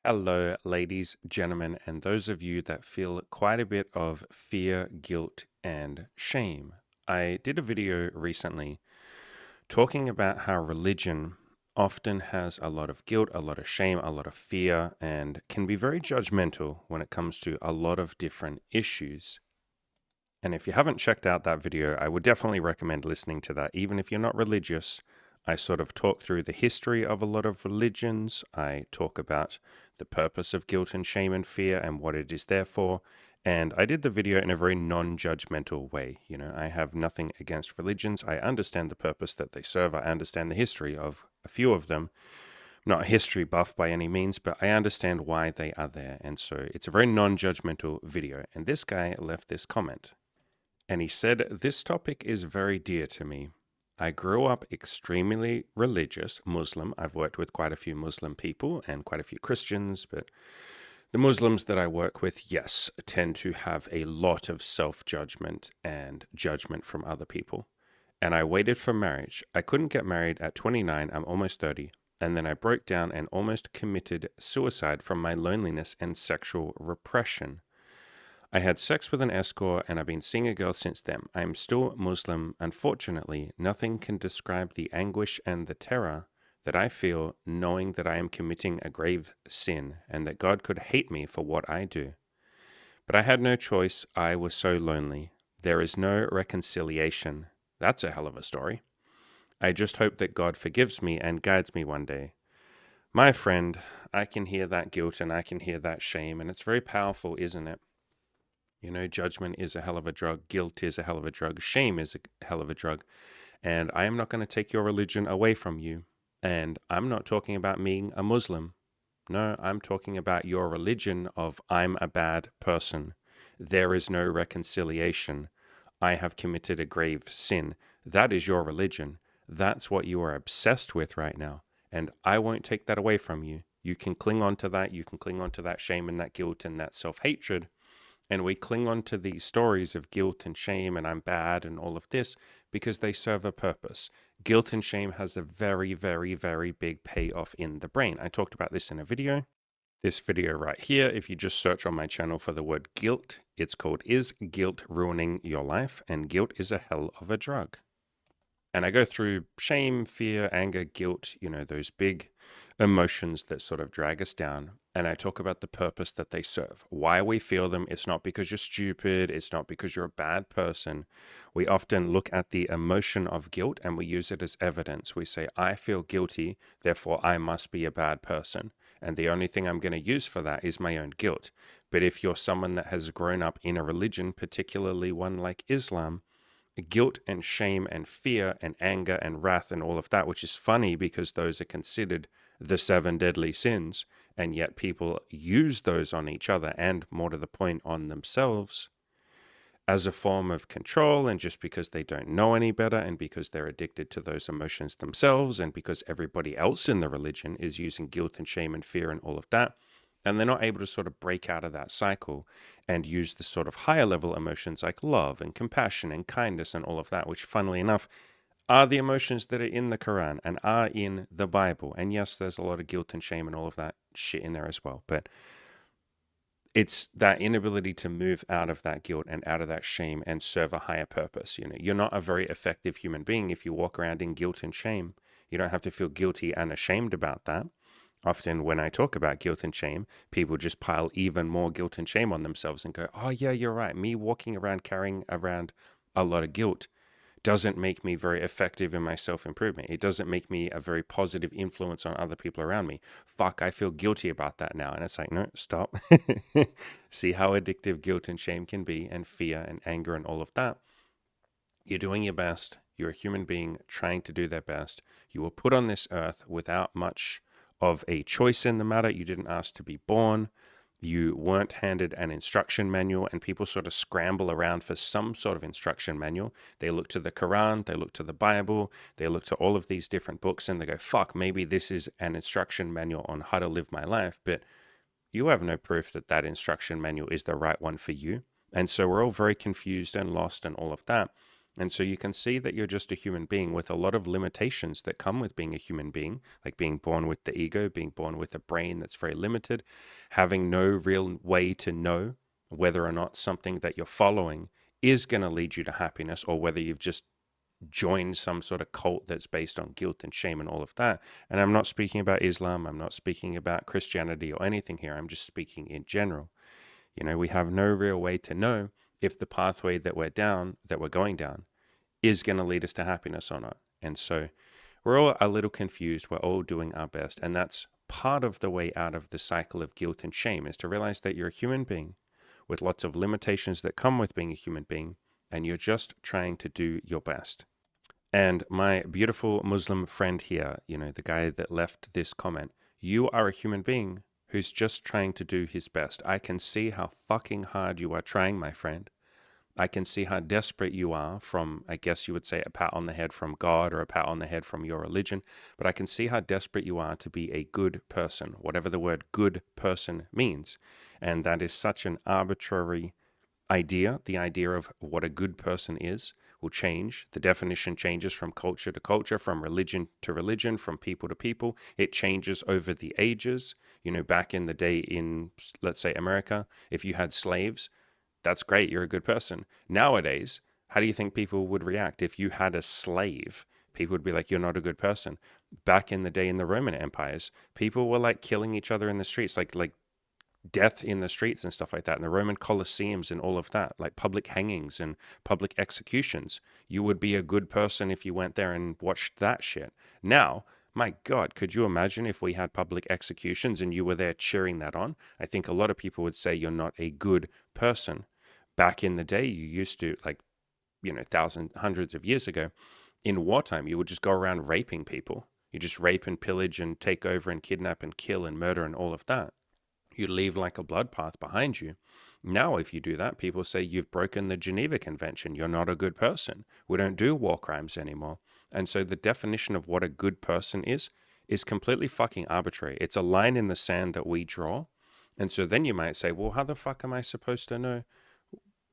Hello, ladies, gentlemen, and those of you that feel quite a bit of fear, guilt, and shame. I did a video recently talking about how religion often has a lot of guilt, a lot of shame, a lot of fear, and can be very judgmental when it comes to a lot of different issues. And if you haven't checked out that video, I would definitely recommend listening to that. Even if you're not religious, I sort of talk through the history of a lot of religions. I talk about the purpose of guilt and shame and fear and what it is there for. And I did the video in a very non judgmental way. I have nothing against religions. I understand the purpose that they serve. I understand the history of a few of them. I'm not a history buff by any means, but I understand why they are there. And so it's a very non judgmental video. And this guy left this comment. And he said, "This topic is very dear to me. I grew up extremely religious, Muslim. I've worked with quite a few Muslim people and quite a few Christians, but the Muslims that I work with, yes, tend to have a lot of self-judgment and judgment from other people. And I waited for marriage. I couldn't get married at 29, I'm almost 30, and then I broke down and almost committed suicide from my loneliness and sexual repression. I had sex with an escort and I've been seeing a girl since then. I am still Muslim. Unfortunately, nothing can describe the anguish and the terror that I feel knowing that I am committing a grave sin and that God could hate me for what I do. But I had no choice. I was so lonely. There is no reconciliation. That's a hell of a story. I just hope that God forgives me and guides me one day. My friend, I can hear that guilt and I can hear that shame, and it's very powerful, isn't it? Judgment is a hell of a drug. Guilt is a hell of a drug. Shame is a hell of a drug. And I am not going to take your religion away from you. And I'm not talking about being a Muslim. No, I'm talking about your religion of I'm a bad person. There is no reconciliation. I have committed a grave sin. That is your religion. That's what you are obsessed with right now. And I won't take that away from you. You can cling on to that. You can cling on to that shame and that guilt and that self-hatred. And we cling on to these stories of guilt and shame and I'm bad and all of this because they serve a purpose. Guilt and shame has a very, very, very big payoff in the brain. I talked about this in a video. This video right here, if you just search on my channel for the word guilt, it's called Is Guilt Ruining Your Life? And guilt is a hell of a drug. And I go through shame, fear, anger, guilt, those big emotions that sort of drag us down. And I talk about the purpose that they serve, why we feel them. It's not because you're stupid. It's not because you're a bad person. We often look at the emotion of guilt and we use it as evidence. We say, I feel guilty, therefore I must be a bad person. And the only thing I'm going to use for that is my own guilt. But if you're someone that has grown up in a religion, particularly one like Islam, guilt and shame and fear and anger and wrath and all of that, which is funny because those are considered the seven deadly sins, and yet people use those on each other and, more to the point, on themselves as a form of control, and just because they don't know any better and because they're addicted to those emotions themselves and because everybody else in the religion is using guilt and shame and fear and all of that, and they're not able to sort of break out of that cycle and use the sort of higher level emotions like love and compassion and kindness and all of that, which, funnily enough, are the emotions that are in the Quran and are in the Bible. And yes, there's a lot of guilt and shame and all of that shit in there as well. But it's that inability to move out of that guilt and out of that shame and serve a higher purpose. You're not a very effective human being if you walk around in guilt and shame. You don't have to feel guilty and ashamed about that. Often when I talk about guilt and shame, people just pile even more guilt and shame on themselves and go, oh yeah, you're right. Me walking around carrying around a lot of guilt doesn't make me very effective in my self-improvement. It doesn't make me a very positive influence on other people around me. Fuck, I feel guilty about that now. And it's like, no, stop. See how addictive guilt and shame can be, and fear and anger and all of that. You're doing your best. You're a human being trying to do their best. You were put on this earth without much of a choice in the matter. You didn't ask to be born. You weren't handed an instruction manual, and people sort of scramble around for some sort of instruction manual. They look to the Quran, they look to the Bible, they look to all of these different books, and they go, fuck, maybe this is an instruction manual on how to live my life. But you have no proof that that instruction manual is the right one for you. And so we're all very confused and lost and all of that. And so you can see that you're just a human being with a lot of limitations that come with being a human being, like being born with the ego, being born with a brain that's very limited, having no real way to know whether or not something that you're following is going to lead you to happiness, or whether you've just joined some sort of cult that's based on guilt and shame and all of that. And I'm not speaking about Islam, I'm not speaking about Christianity or anything here. I'm just speaking in general. We have no real way to know if the pathway that we're going down is going to lead us to happiness or not. And so we're all a little confused. We're all doing our best. And that's part of the way out of the cycle of guilt and shame, is to realize that you're a human being with lots of limitations that come with being a human being, and you're just trying to do your best. And my beautiful Muslim friend here, the guy that left this comment, you are a human being who's just trying to do his best. I can see how fucking hard you are trying, my friend. I can see how desperate you are from, I guess you would say, a pat on the head from God or a pat on the head from your religion. But I can see how desperate you are to be a good person, whatever the word good person means. And that is such an arbitrary idea. The idea of what a good person is will change. The definition changes from culture to culture, from religion to religion, from people to people. It changes over the ages. Back in the day in, let's say, America, if you had slaves, that's great, you're a good person. Nowadays, how do you think people would react if you had a slave? People would be like, you're not a good person. Back in the day in the Roman empires, people were like killing each other in the streets, like death in the streets and stuff like that. And the Roman Colosseums and all of that, like public hangings and public executions. You would be a good person if you went there and watched that shit. Now, my God, could you imagine if we had public executions and you were there cheering that on? I think a lot of people would say you're not a good person. Back in the day, you used to, thousands, hundreds of years ago, in wartime, you would just go around raping people. You just rape and pillage and take over and kidnap and kill and murder and all of that. You leave like a blood path behind you. Now, if you do that, people say you've broken the Geneva Convention. You're not a good person. We don't do war crimes anymore. And so the definition of what a good person is completely fucking arbitrary. It's a line in the sand that we draw. And so then you might say, well, how the fuck am I supposed to know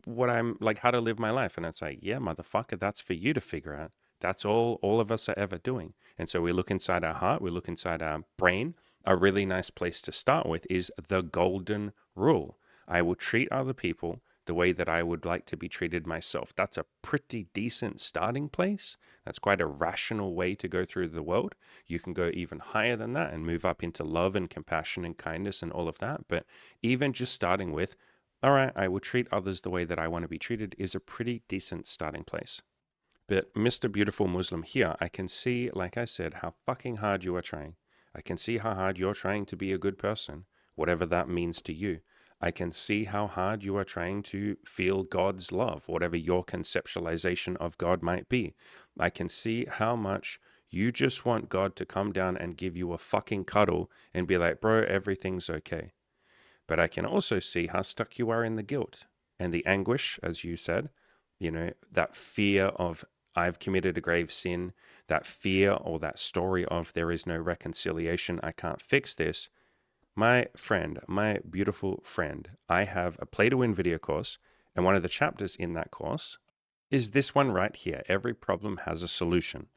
what I'm like, how to live my life? And it's like, yeah, motherfucker, that's for you to figure out. That's all of us are ever doing. And so we look inside our heart, we look inside our brain. A really nice place to start with is the golden rule. I will treat other people the way that I would like to be treated myself. That's a pretty decent starting place. That's quite a rational way to go through the world. You can go even higher than that and move up into love and compassion and kindness and all of that. But even just starting with, all right, I will treat others the way that I want to be treated, is a pretty decent starting place. But Mr. Beautiful Muslim here, I can see, like I said, how fucking hard you are trying. I can see how hard you're trying to be a good person, whatever that means to you. I can see how hard you are trying to feel God's love, whatever your conceptualization of God might be. I can see how much you just want God to come down and give you a fucking cuddle and be like, bro, everything's okay. But I can also see how stuck you are in the guilt and the anguish, as you said, that fear of I've committed a grave sin, that fear or that story of there is no reconciliation, I can't fix this. My friend, my beautiful friend, I have a Play to Win video course, and one of the chapters in that course is this one right here. Every problem has a solution.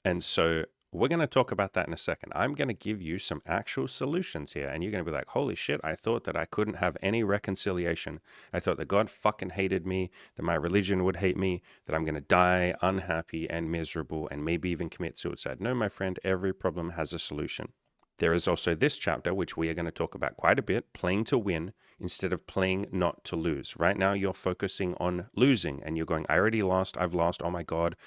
And so we're going to talk about that in a second. I'm going to give you some actual solutions here, and you're going to be like, holy shit, I thought that I couldn't have any reconciliation. I thought that God fucking hated me, that my religion would hate me, that I'm going to die unhappy and miserable and maybe even commit suicide. No, my friend, every problem has a solution. There is also this chapter, which we are going to talk about quite a bit, playing to win instead of playing not to lose. Right now, you're focusing on losing and you're going, I already lost. I've lost. Oh my God,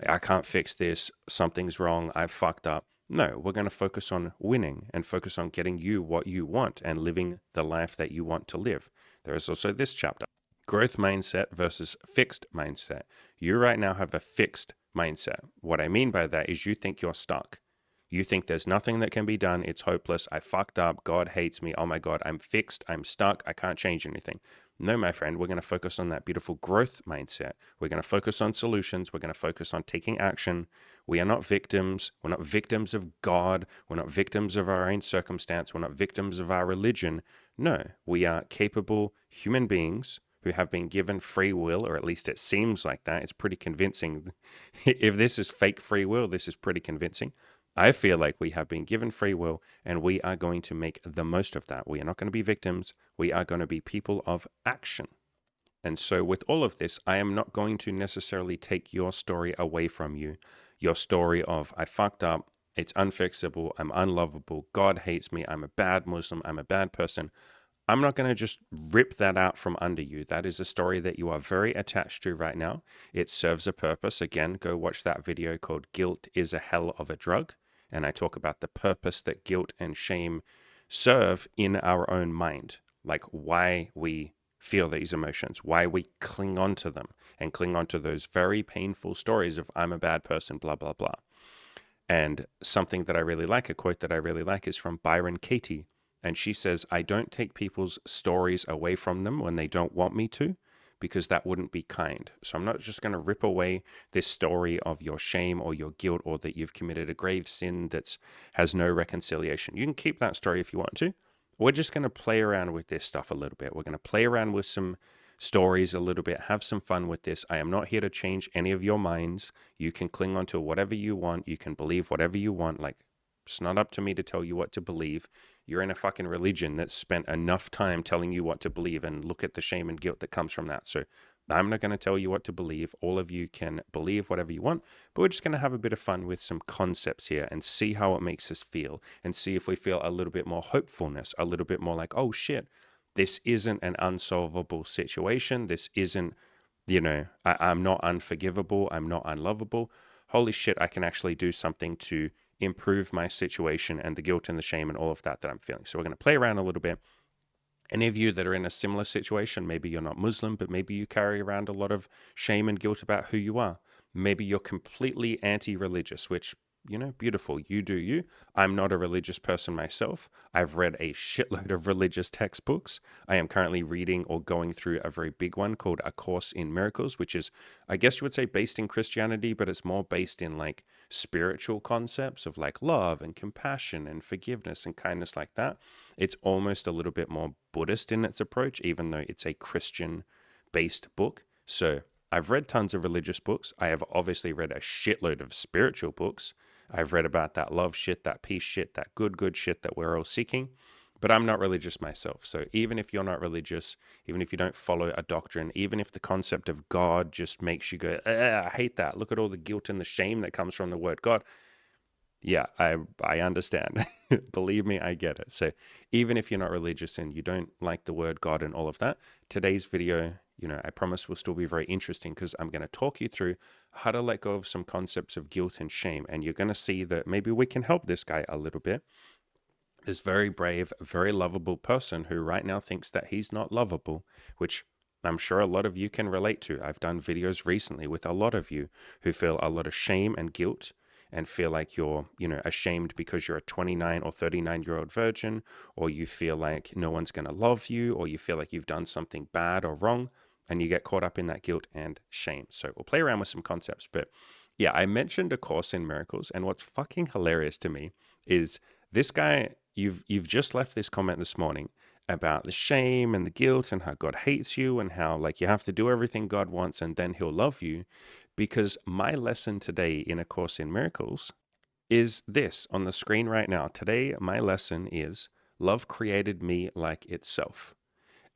I can't fix this. Something's wrong. I've fucked up. No, we're going to focus on winning and focus on getting you what you want and living the life that you want to live. There is also this chapter, growth mindset versus fixed mindset. You right now have a fixed mindset. What I mean by that is you think you're stuck. You think there's nothing that can be done. It's hopeless. I fucked up. God hates me. Oh my God, I'm fixed. I'm stuck. I can't change anything. No, my friend, we're going to focus on that beautiful growth mindset. We're going to focus on solutions. We're going to focus on taking action. We are not victims. We're not victims of God. We're not victims of our own circumstance. We're not victims of our religion. No, we are capable human beings who have been given free will, or at least it seems like that. It's pretty convincing. If this is fake free will, this is pretty convincing. I feel like we have been given free will and we are going to make the most of that. We are not going to be victims. We are going to be people of action. And so, with all of this, I am not going to necessarily take your story away from you. Your story of, I fucked up, it's unfixable, I'm unlovable, God hates me, I'm a bad Muslim, I'm a bad person. I'm not going to just rip that out from under you. That is a story that you are very attached to right now. It serves a purpose. Again, go watch that video called Guilt is a Hell of a Drug. And I talk about the purpose that guilt and shame serve in our own mind, like why we feel these emotions, why we cling on to them and cling on to those very painful stories of I'm a bad person, blah, blah, blah. And something that I really like, a quote that I really like is from Byron Katie. And she says, I don't take people's stories away from them when they don't want me to, because that wouldn't be kind. So I'm not just going to rip away this story of your shame or your guilt or that you've committed a grave sin that has no reconciliation. You can keep that story if you want to. We're just going to play around with this stuff a little bit. We're going to play around with some stories a little bit, have some fun with this. I am not here to change any of your minds. You can cling on to whatever you want. You can believe whatever you want. Like, it's not up to me to tell you what to believe. You're in a fucking religion that's spent enough time telling you what to believe, and look at the shame and guilt that comes from that. So I'm not going to tell you what to believe. All of you can believe whatever you want, but we're just going to have a bit of fun with some concepts here and see how it makes us feel, and see if we feel a little bit more hopefulness, a little bit more like, oh shit, this isn't an unsolvable situation. This isn't, I'm not unforgivable. I'm not unlovable. Holy shit, I can actually do something to improve my situation and the guilt and the shame and all of that I'm feeling. So we're going to play around a little bit. Any of you that are in a similar situation, maybe you're not Muslim, but maybe you carry around a lot of shame and guilt about who you are. Maybe you're completely anti-religious, which, beautiful. You do you. I'm not a religious person myself. I've read a shitload of religious textbooks. I am currently reading or going through a very big one called A Course in Miracles, which is, I guess you would say, based in Christianity, but it's more based in like spiritual concepts of like love and compassion and forgiveness and kindness, like that. It's almost a little bit more Buddhist in its approach, even though it's a Christian-based book. So I've read tons of religious books. I have obviously read a shitload of spiritual books. I've read about that love shit, that peace shit, that good shit that we're all seeking. But I'm not religious myself. So even if you're not religious, even if you don't follow a doctrine, even if the concept of God just makes you go, I hate that. Look at all the guilt and the shame that comes from the word God. Yeah, I understand. Believe me, I get it. So even if you're not religious and you don't like the word God and all of that, today's video, I promise will still be very interesting, because I'm going to talk you through how to let go of some concepts of guilt and shame. And you're going to see that maybe we can help this guy a little bit. This very brave, very lovable person who right now thinks that he's not lovable, which I'm sure a lot of you can relate to. I've done videos recently with a lot of you who feel a lot of shame and guilt and feel like you're, ashamed because you're a 29 or 39-year-old virgin, or you feel like no one's going to love you, or you feel like you've done something bad or wrong, and you get caught up in that guilt and shame. So we'll play around with some concepts. But yeah, I mentioned A Course in Miracles, and what's fucking hilarious to me is this guy, you've just left this comment this morning about the shame and the guilt and how God hates you and how like you have to do everything God wants and then he'll love you. Because my lesson today in A Course in Miracles is this on the screen right now. Today, my lesson is love created me like itself.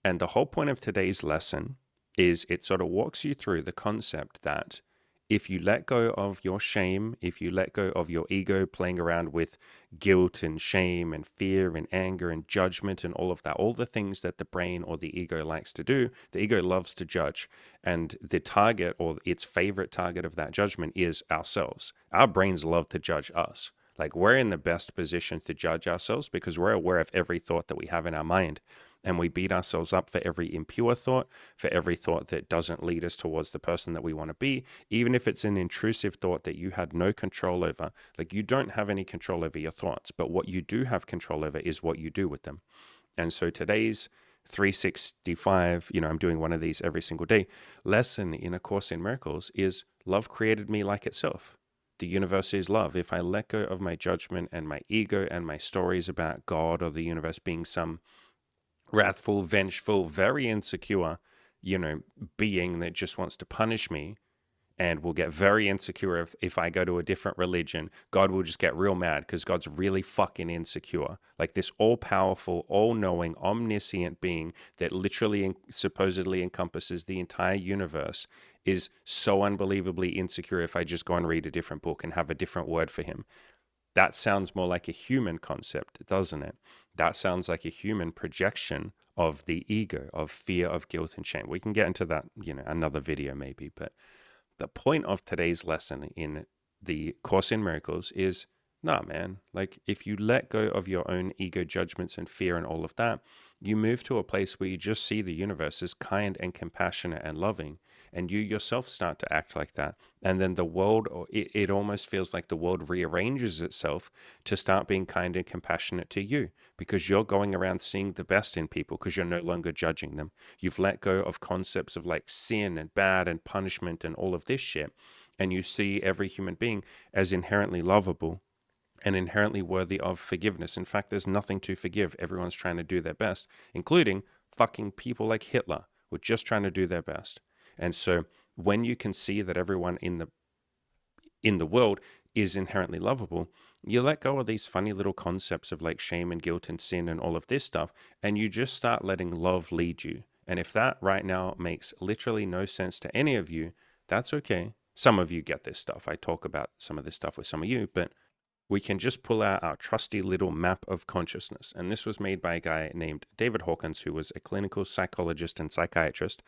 And the whole point of today's lesson is it sort of walks you through the concept that if you let go of your shame, if you let go of your ego playing around with guilt and shame and fear and anger and judgment and all of that, all the things that the brain or the ego likes to do, the ego loves to judge. And the target or its favorite target of that judgment is ourselves. Our brains love to judge us. Like we're in the best position to judge ourselves because we're aware of every thought that we have in our mind. And we beat ourselves up for every impure thought, for every thought that doesn't lead us towards the person that we want to be, even if it's an intrusive thought that you had no control over. Like you don't have any control over your thoughts, but what you do have control over is what you do with them. And so today's 365, I'm doing one of these every single day, lesson in A Course in Miracles is love created me like itself. The universe is love. If I let go of my judgment and my ego and my stories about God or the universe being some wrathful, vengeful, very insecure, being that just wants to punish me and will get very insecure if I go to a different religion. God will just get real mad because God's really fucking insecure. Like this all powerful, all knowing, omniscient being that literally supposedly encompasses the entire universe is so unbelievably insecure if I just go and read a different book and have a different word for him. That sounds more like a human concept, doesn't it? That sounds like a human projection of the ego, of fear, of guilt and shame. We can get into that, another video maybe, but the point of today's lesson in the Course in Miracles is, nah, man, like if you let go of your own ego judgments and fear and all of that, you move to a place where you just see the universe as kind and compassionate and loving, and you yourself start to act like that. And then the world, or it almost feels like the world rearranges itself to start being kind and compassionate to you because you're going around seeing the best in people because you're no longer judging them. You've let go of concepts of like sin and bad and punishment and all of this shit. And you see every human being as inherently lovable and inherently worthy of forgiveness. In fact, there's nothing to forgive. Everyone's trying to do their best, including fucking people like Hitler, who are just trying to do their best. And so when you can see that everyone in the world is inherently lovable, you let go of these funny little concepts of like shame and guilt and sin and all of this stuff, and you just start letting love lead you. And if that right now makes literally no sense to any of you, that's okay. Some of you get this stuff. I talk about some of this stuff with some of you, but we can just pull out our trusty little map of consciousness. And this was made by a guy named David Hawkins, who was a clinical psychologist and psychiatrist.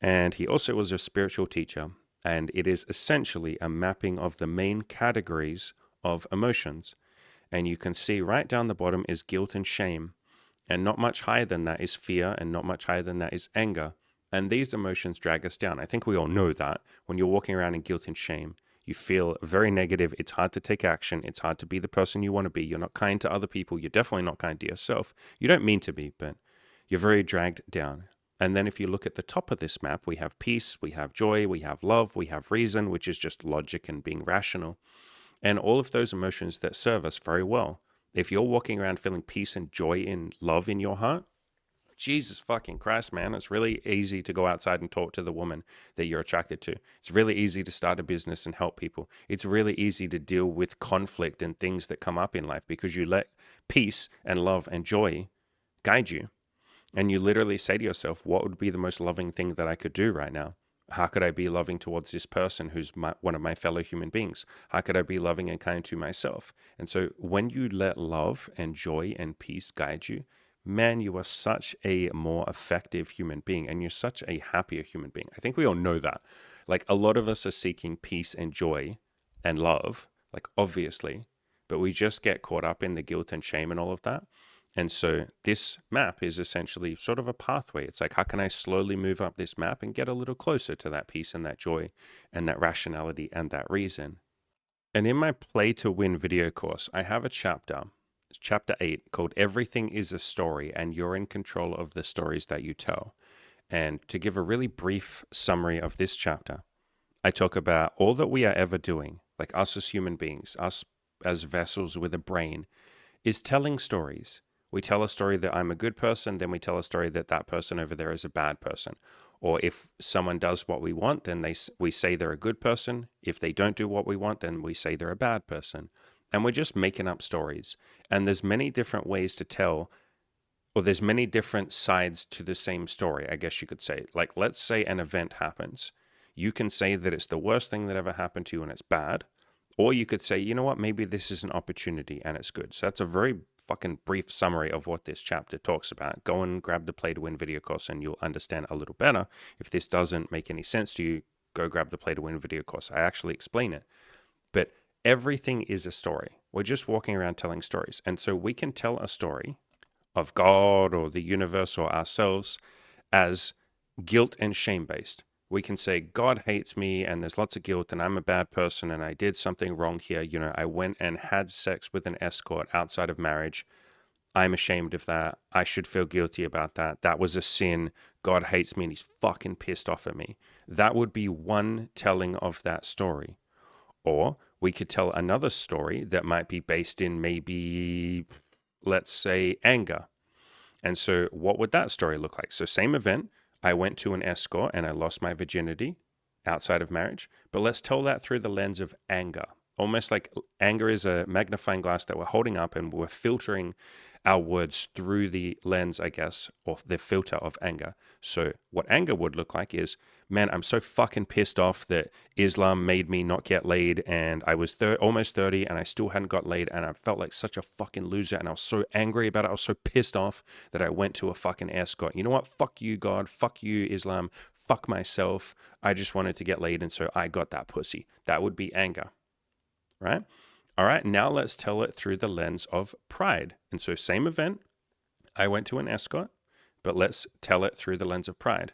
And he also was a spiritual teacher. And it is essentially a mapping of the main categories of emotions. And you can see right down the bottom is guilt and shame. And not much higher than that is fear. And not much higher than that is anger. And these emotions drag us down. I think we all know that when you're walking around in guilt and shame, you feel very negative. It's hard to take action. It's hard to be the person you want to be. You're not kind to other people. You're definitely not kind to yourself. You don't mean to be, but you're very dragged down. And then if you look at the top of this map, we have peace, we have joy, we have love, we have reason, which is just logic and being rational. And all of those emotions that serve us very well. If you're walking around feeling peace and joy and love in your heart, Jesus fucking Christ, man. It's really easy to go outside and talk to the woman that you're attracted to. It's really easy to start a business and help people. It's really easy to deal with conflict and things that come up in life because you let peace and love and joy guide you. And you literally say to yourself, what would be the most loving thing that I could do right now? How could I be loving towards this person who's one of my fellow human beings? How could I be loving and kind to myself? And so when you let love and joy and peace guide you, man, you are such a more effective human being and you're such a happier human being. I think we all know that. Like a lot of us are seeking peace and joy and love, like obviously, but we just get caught up in the guilt and shame and all of that. And so this map is essentially sort of a pathway. It's like, how can I slowly move up this map and get a little closer to that peace and that joy and that rationality and that reason? And in my Play to Win video course, I have a chapter 8 called Everything is a Story and You're in Control of the Stories That You Tell. And to give a really brief summary of this chapter, I talk about all that we are ever doing, like us as human beings, us as vessels with a brain, is telling stories. We tell a story that I'm a good person, then we tell a story that that person over there is a bad person. Or if someone does what we want, then we say they're a good person. If they don't do what we want, then we say they're a bad person. And we're just making up stories. And there's many different ways to tell, or there's many different sides to the same story, I guess you could say. Like, let's say an event happens. You can say that it's the worst thing that ever happened to you and it's bad. Or you could say, you know what, maybe this is an opportunity and it's good. So that's a very fucking brief summary of what this chapter talks about. Go and grab the Play to Win video course and you'll understand a little better. If this doesn't make any sense to you, go grab the Play to Win video course. I actually explain it. But everything is a story. We're just walking around telling stories. And so we can tell a story of God or the universe or ourselves as guilt and shame based. We can say, God hates me and there's lots of guilt and I'm a bad person and I did something wrong here. You know, I went and had sex with an escort outside of marriage. I'm ashamed of that. I should feel guilty about that. That was a sin. God hates me and he's fucking pissed off at me. That would be one telling of that story. Or we could tell another story that might be based in maybe, let's say, anger. And so what would that story look like? So same event. I went to an escort and I lost my virginity outside of marriage. But let's tell that through the lens of anger. Almost like anger is a magnifying glass that we're holding up and we're filtering our words through the lens, I guess, or the filter of anger. So what anger would look like is, man, I'm so fucking pissed off that Islam made me not get laid, and I was almost 30 and I still hadn't got laid, and I felt like such a fucking loser, and I was so angry about it. I was so pissed off that I went to a fucking escort. You know what? Fuck you, God. Fuck you, Islam. Fuck myself. I just wanted to get laid, and so I got that pussy. That would be anger, right? All right, now let's tell it through the lens of pride. And so, same event, I went to an escort, but let's tell it through the lens of pride.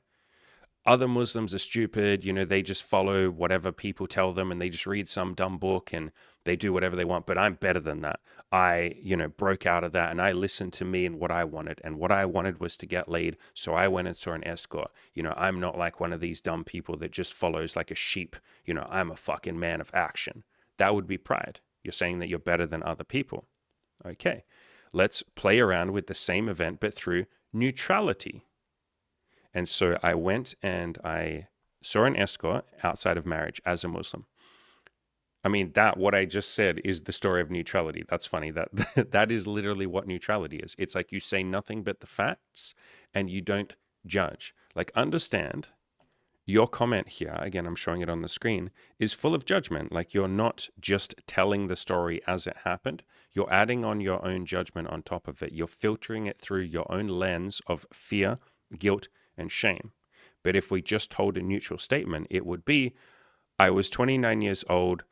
Other Muslims are stupid, they just follow whatever people tell them, and they just read some dumb book and they do whatever they want, but I'm better than that. I, broke out of that, and I listened to me and what I wanted was to get laid, so I went and saw an escort. I'm not like one of these dumb people that just follows like a sheep. I'm a fucking man of action. That would be pride. You're saying that you're better than other people. Okay, let's play around with the same event, but through neutrality. And so I went and I saw an escort outside of marriage as a Muslim. I mean, what I just said is the story of neutrality. That's funny. That is literally what neutrality is. It's like you say nothing but the facts and you don't judge. Like, understand, your comment here, again, I'm showing it on the screen, is full of judgment. Like, you're not just telling the story as it happened. You're adding on your own judgment on top of it. You're filtering it through your own lens of fear, guilt, and shame. But if we just told a neutral statement, it would be, I was 29 years old.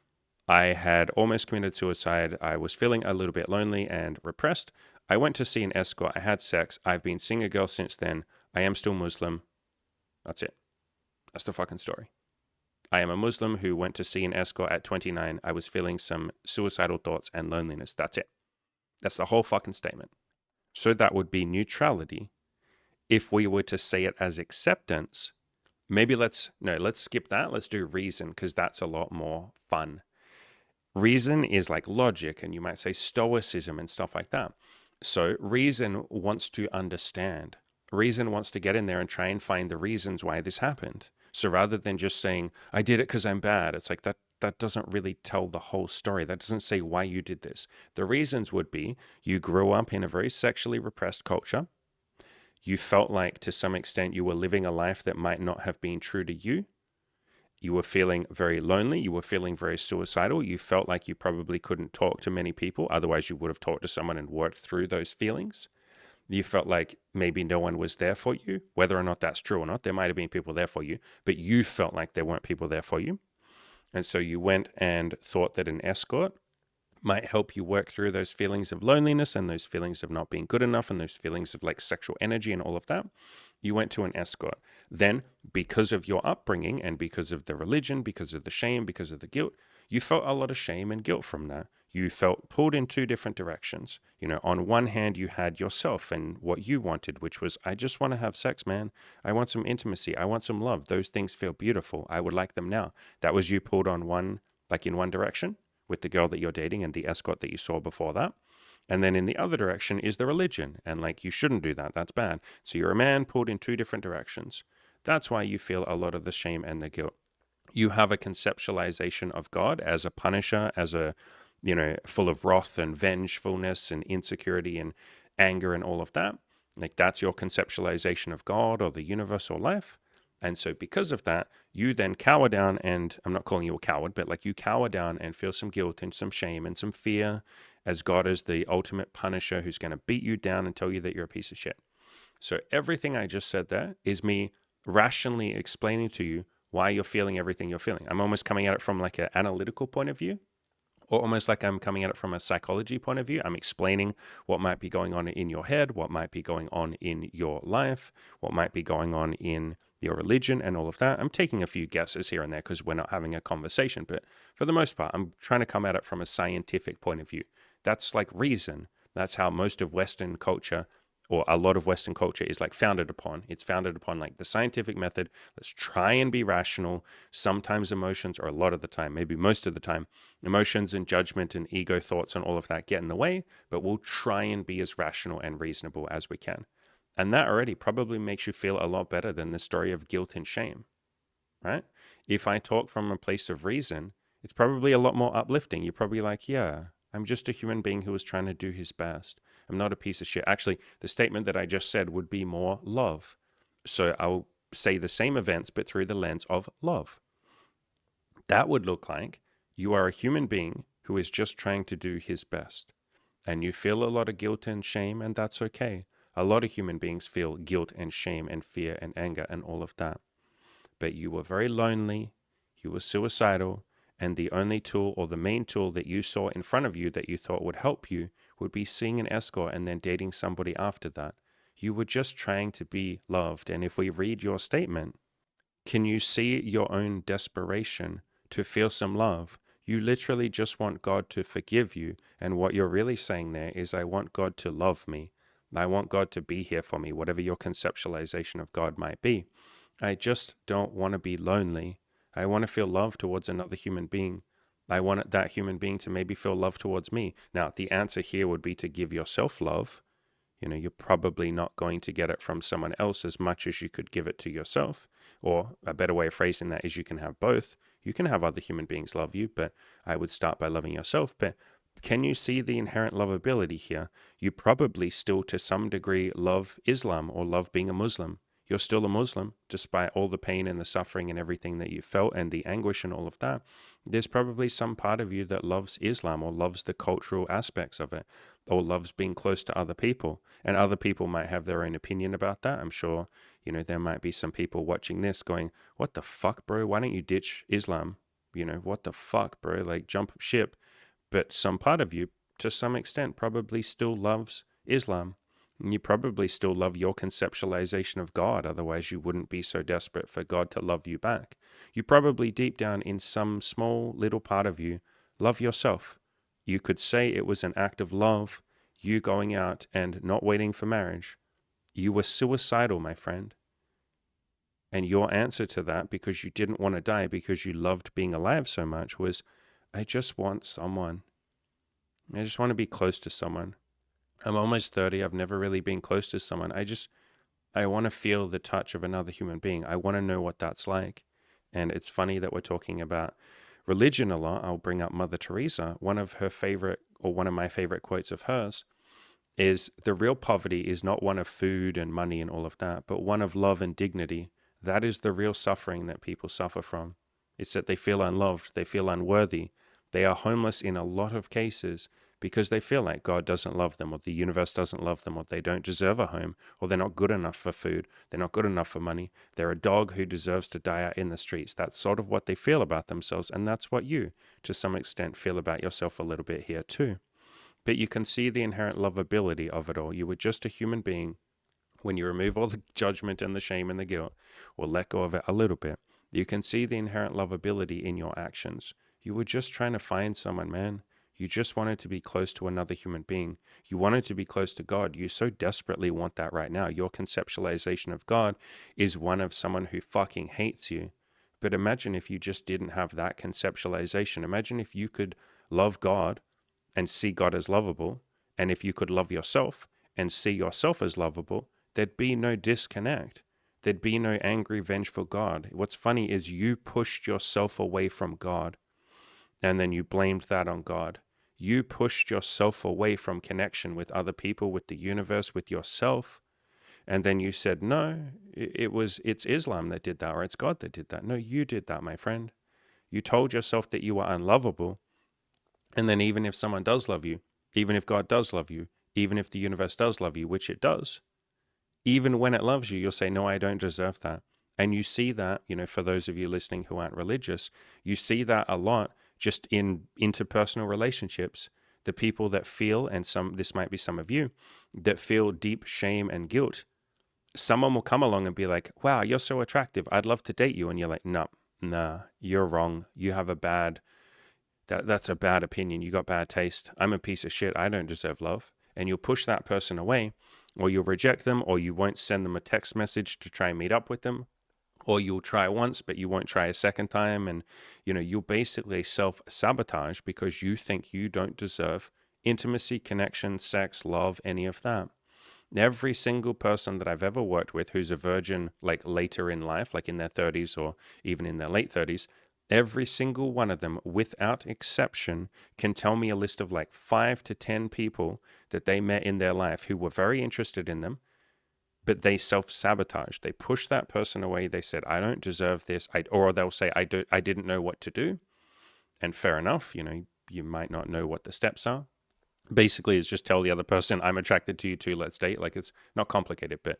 I had almost committed suicide. I was feeling a little bit lonely and repressed. I went to see an escort. I had sex. I've been seeing a girl since then. I am still Muslim. That's it. That's the fucking story. I am a Muslim who went to see an escort at 29. I was feeling some suicidal thoughts and loneliness. That's it. That's the whole fucking statement. So that would be neutrality. If we were to say it as acceptance, maybe let's skip that. Let's do reason, because that's a lot more fun. Reason is like logic, and you might say stoicism and stuff like that. So reason wants to understand. Reason wants to get in there and try and find the reasons why this happened. So rather than just saying, I did it because I'm bad, it's like that doesn't really tell the whole story. That doesn't say why you did this. The reasons would be you grew up in a very sexually repressed culture. You felt like to some extent you were living a life that might not have been true to you. You were feeling very lonely. You were feeling very suicidal. You felt like you probably couldn't talk to many people. Otherwise, you would have talked to someone and worked through those feelings. You felt like maybe no one was there for you. Whether or not that's true or not, there might have been people there for you, but you felt like there weren't people there for you. And so you went and thought that an escort might help you work through those feelings of loneliness and those feelings of not being good enough and those feelings of like sexual energy and all of that. You went to an escort. Then, because of your upbringing and because of the religion, because of the shame, because of the guilt, you felt a lot of shame and guilt from that. You felt pulled in two different directions. On one hand, you had yourself and what you wanted, which was, I just want to have sex, man. I want some intimacy. I want some love. Those things feel beautiful. I would like them now. That was you pulled on in one direction with the girl that you're dating and the escort that you saw before that. And then in the other direction is the religion. And you shouldn't do that. That's bad. So you're a man pulled in two different directions. That's why you feel a lot of the shame and the guilt. You have a conceptualization of God as a punisher, as a, full of wrath and vengefulness and insecurity and anger and all of that. That's your conceptualization of God or the universe or life. And so because of that, you then cower down, and I'm not calling you a coward, but you cower down and feel some guilt and some shame and some fear as God is the ultimate punisher who's going to beat you down and tell you that you're a piece of shit. So everything I just said there is me rationally explaining to you why you're feeling everything you're feeling. I'm almost coming at it from an analytical point of view, or almost like I'm coming at it from a psychology point of view. I'm explaining what might be going on in your head, what might be going on in your life, what might be going on in your religion and all of that. I'm taking a few guesses here and there because we're not having a conversation, but for the most part, I'm trying to come at it from a scientific point of view. That's reason. That's how most of Western culture, or a lot of Western culture, is founded upon. It's founded upon the scientific method. Let's try and be rational. Sometimes emotions, or a lot of the time, maybe most of the time, emotions and judgment and ego thoughts and all of that get in the way, but we'll try and be as rational and reasonable as we can. And that already probably makes you feel a lot better than the story of guilt and shame, right? If I talk from a place of reason, it's probably a lot more uplifting. You're probably like, yeah, I'm just a human being who was trying to do his best. I'm not a piece of shit. Actually, the statement that I just said would be more love. So I'll say the same events, but through the lens of love. That would look like you are a human being who is just trying to do his best. And you feel a lot of guilt and shame, and that's okay. A lot of human beings feel guilt and shame and fear and anger and all of that. But you were very lonely, you were suicidal, and the only tool or the main tool that you saw in front of you that you thought would help you would be seeing an escort and then dating somebody after that. You were just trying to be loved. And if we read your statement, can you see your own desperation to feel some love? You literally just want God to forgive you. And what you're really saying there is, I want God to love me. I want God to be here for me, whatever your conceptualization of God might be. I just don't want to be lonely. I want to feel love towards another human being. I want that human being to maybe feel love towards me. Now, the answer here would be to give yourself love. You're probably not going to get it from someone else as much as you could give it to yourself. Or a better way of phrasing that is, you can have both. You can have other human beings love you, but I would start by loving yourself. But can you see the inherent lovability here? You probably still, to some degree, love Islam or love being a Muslim. You're still a Muslim, despite all the pain and the suffering and everything that you felt and the anguish and all of that. There's probably some part of you that loves Islam or loves the cultural aspects of it or loves being close to other people. And other people might have their own opinion about that. I'm sure, there might be some people watching this going, what the fuck, bro? Why don't you ditch Islam? What the fuck, bro? Like, jump ship. But some part of you, to some extent, probably still loves Islam. You probably still love your conceptualization of God, otherwise you wouldn't be so desperate for God to love you back. You probably deep down in some small little part of you love yourself. You could say it was an act of love, you going out and not waiting for marriage. You were suicidal, my friend. And your answer to that, because you didn't want to die, because you loved being alive so much, was, I just want someone. I just want to be close to someone. I'm almost 30. I've never really been close to someone. I want to feel the touch of another human being. I want to know what that's like. And it's funny that we're talking about religion a lot. I'll bring up Mother Teresa. One of my favorite quotes of hers is, the real poverty is not one of food and money and all of that, but one of love and dignity. That is the real suffering that people suffer from. It's that they feel unloved, they feel unworthy. They are homeless in a lot of cases because they feel like God doesn't love them, or the universe doesn't love them, or they don't deserve a home, or they're not good enough for food, they're not good enough for money, they're a dog who deserves to die out in the streets. That's sort of what they feel about themselves, and that's what you, to some extent, feel about yourself a little bit here too. But you can see the inherent lovability of it all. You were just a human being. When you remove all the judgment and the shame and the guilt, or let go of it a little bit, you can see the inherent lovability in your actions. You were just trying to find someone, man. You just wanted to be close to another human being. You wanted to be close to God. You so desperately want that right now. Your conceptualization of God is one of someone who fucking hates you. But imagine if you just didn't have that conceptualization. Imagine if you could love God and see God as lovable, and if you could love yourself and see yourself as lovable, there'd be no disconnect. There'd be no angry, vengeful God. What's funny is you pushed yourself away from God, and then you blamed that on God. You pushed yourself away from connection with other people, with the universe, with yourself. And then you said, no, it's Islam that did that, or it's God that did that. No, you did that, my friend. You told yourself that you were unlovable. And then even if someone does love you, even if God does love you, even if the universe does love you, which it does, even when it loves you, you'll say, no, I don't deserve that. And you see that, for those of you listening who aren't religious, you see that a lot just in interpersonal relationships. The people that feel, and this might be some of you, that feel deep shame and guilt, someone will come along and be like, wow, you're so attractive, I'd love to date you. And you're like, nah, you're wrong. You have that's a bad opinion. You got bad taste. I'm a piece of shit. I don't deserve love. And you'll push that person away, or you'll reject them, or you won't send them a text message to try and meet up with them, or you'll try once, but you won't try a second time. And, you'll basically self-sabotage because you think you don't deserve intimacy, connection, sex, love, any of that. Every single person that I've ever worked with who's a virgin, like later in life, like in their 30s or even in their late 30s, every single one of them, without exception, can tell me a list of like 5 to 10 people that they met in their life who were very interested in them, but they self-sabotaged. They pushed that person away. They said, I don't deserve this. Or they'll say, I didn't know what to do. And fair enough, you might not know what the steps are. Basically, it's just tell the other person, I'm attracted to you too, let's date. Like, it's not complicated, but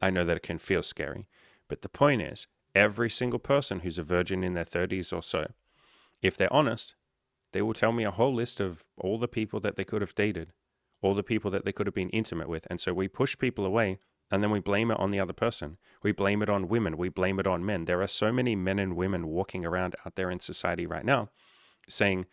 I know that it can feel scary. But the point is, every single person who's a virgin in their 30s or so, if they're honest, they will tell me a whole list of all the people that they could have dated, all the people that they could have been intimate with. And so we push people away and then we blame it on the other person. We blame it on women. We blame it on men. There are so many men and women walking around out there in society right now saying,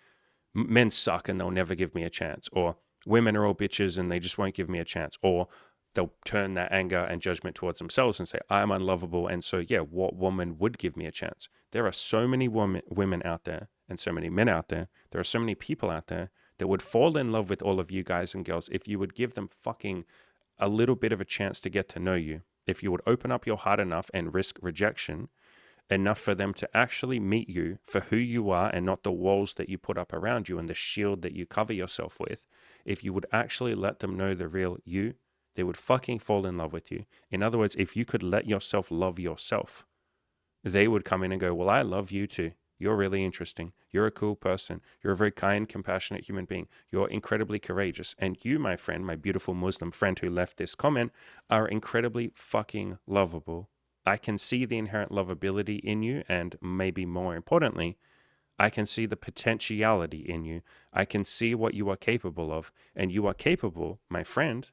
men suck and they'll never give me a chance, or women are all bitches and they just won't give me a chance, or they'll turn that anger and judgment towards themselves and say, I'm unlovable. And so, yeah, what woman would give me a chance? There are so many women out there and so many men out there. There are so many people out there that would fall in love with all of you guys and girls if you would give them fucking a little bit of a chance to get to know you. If you would open up your heart enough and risk rejection enough for them to actually meet you for who you are and not the walls that you put up around you and the shield that you cover yourself with. If you would actually let them know the real you, they would fucking fall in love with you. In other words, if you could let yourself love yourself, they would come in and go, well, I love you too. You're really interesting. You're a cool person. You're a very kind, compassionate human being. You're incredibly courageous. And you, my friend, my beautiful Muslim friend who left this comment, are incredibly fucking lovable. I can see the inherent lovability in you, and maybe more importantly, I can see the potentiality in you. I can see what you are capable of, and you are capable, my friend,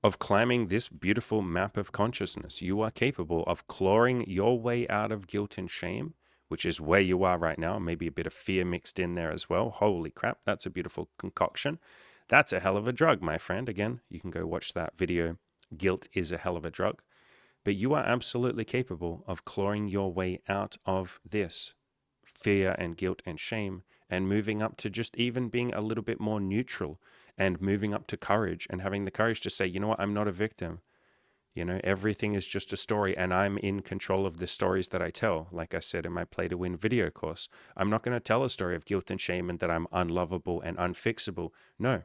of climbing this beautiful map of consciousness. You are capable of clawing your way out of guilt and shame, which is where you are right now. Maybe a bit of fear mixed in there as well. Holy crap, that's a beautiful concoction. That's a hell of a drug, my friend. Again, you can go watch that video. Guilt is a hell of a drug. But you are absolutely capable of clawing your way out of this fear and guilt and shame and moving up to just even being a little bit more neutral and moving up to courage and having the courage to say, you know what, I'm not a victim. Everything is just a story and I'm in control of the stories that I tell. Like I said in my Play to Win video course, I'm not going to tell a story of guilt and shame and that I'm unlovable and unfixable. No.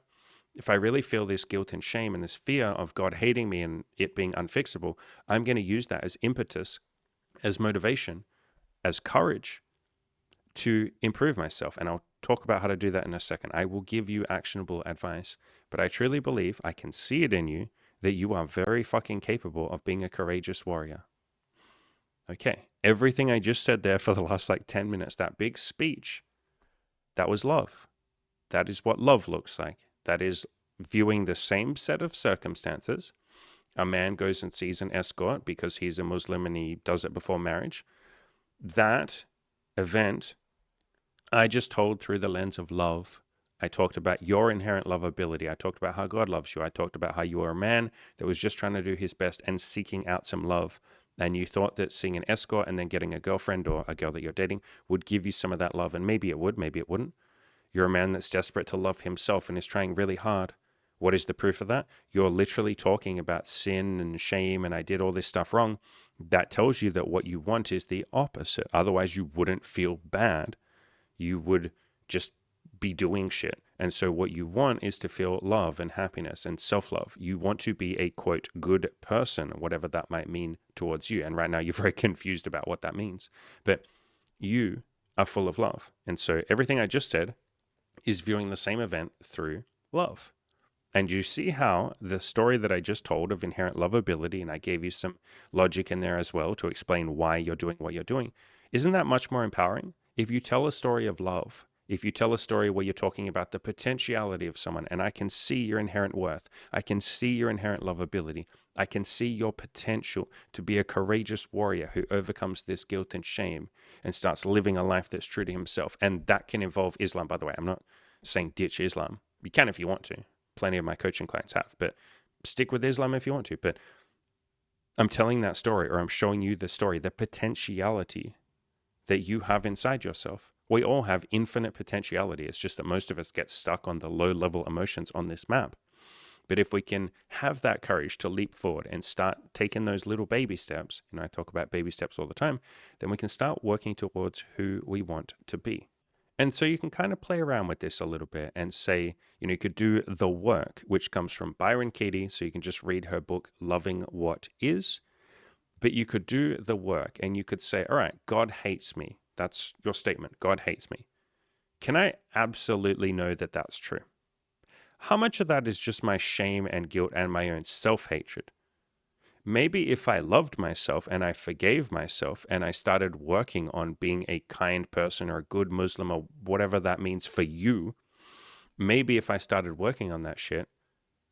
If I really feel this guilt and shame and this fear of God hating me and it being unfixable, I'm going to use that as impetus, as motivation, as courage to improve myself. And I'll talk about how to do that in a second. I will give you actionable advice, but I truly believe, I can see it in you, that you are very fucking capable of being a courageous warrior. Okay, everything I just said there for the last 10 minutes, that big speech, that was love. That is what love looks like. That is viewing the same set of circumstances. A man goes and sees an escort because he's a Muslim and he does it before marriage. That event, I just told through the lens of love. I talked about your inherent lovability. I talked about how God loves you. I talked about how you are a man that was just trying to do his best and seeking out some love. And you thought that seeing an escort and then getting a girlfriend or a girl that you're dating would give you some of that love. And maybe it would, maybe it wouldn't. You're a man that's desperate to love himself and is trying really hard. What is the proof of that? You're literally talking about sin and shame and I did all this stuff wrong. That tells you that what you want is the opposite. Otherwise, you wouldn't feel bad. You would just be doing shit. And so what you want is to feel love and happiness and self-love. You want to be a, quote, good person, whatever that might mean towards you. And right now you're very confused about what that means. But you are full of love. And so everything I just said is viewing the same event through love. And you see how the story that I just told of inherent lovability, and I gave you some logic in there as well to explain why you're doing what you're doing, isn't that much more empowering? If you tell a story of love, if you tell a story where you're talking about the potentiality of someone, and I can see your inherent worth, I can see your inherent lovability, I can see your potential to be a courageous warrior who overcomes this guilt and shame and starts living a life that's true to himself. And that can involve Islam, by the way. I'm not saying ditch Islam. You can if you want to. Plenty of my coaching clients have, but stick with Islam if you want to. But I'm telling that story, or I'm showing you the story, the potentiality that you have inside yourself. We all have infinite potentiality. It's just that most of us get stuck on the low-level emotions on this map. But if we can have that courage to leap forward and start taking those little baby steps, I talk about baby steps all the time, then we can start working towards who we want to be. And so you can kind of play around with this a little bit and say, you could do the work, which comes from Byron Katie. So you can just read her book, Loving What Is. But you could do the work and you could say, all right, God hates me. That's your statement. God hates me. Can I absolutely know that that's true? How much of that is just my shame and guilt and my own self-hatred? Maybe if I loved myself and I forgave myself and I started working on being a kind person or a good Muslim or whatever that means for you, maybe if I started working on that shit,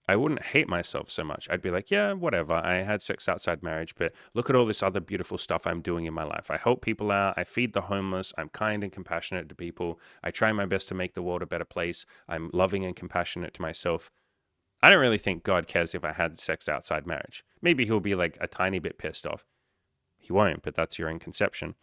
I wouldn't hate myself so much. I'd be like, yeah, whatever. I had sex outside marriage, but look at all this other beautiful stuff I'm doing in my life. I help people out. I feed the homeless. I'm kind and compassionate to people. I try my best to make the world a better place. I'm loving and compassionate to myself. I don't really think God cares if I had sex outside marriage. Maybe he'll be like a tiny bit pissed off. He won't, but that's your own conception.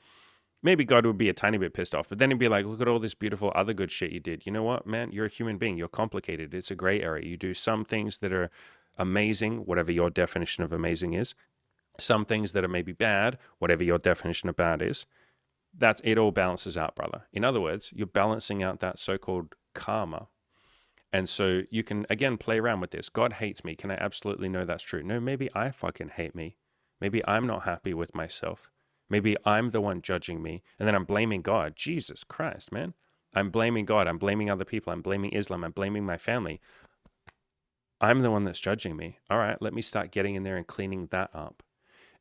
Maybe God would be a tiny bit pissed off, but then he'd be like, look at all this beautiful other good shit you did. You know what, man? You're a human being. You're complicated. It's a gray area. You do some things that are amazing, whatever your definition of amazing is. Some things that are maybe bad, whatever your definition of bad is. It all balances out, brother. In other words, you're balancing out that so-called karma. And so you can, again, play around with this. God hates me. Can I absolutely know that's true? No, maybe I fucking hate me. Maybe I'm not happy with myself. Maybe I'm the one judging me, and then I'm blaming God. Jesus Christ, man. I'm blaming God. I'm blaming other people. I'm blaming Islam. I'm blaming my family. I'm the one that's judging me. All right, let me start getting in there and cleaning that up.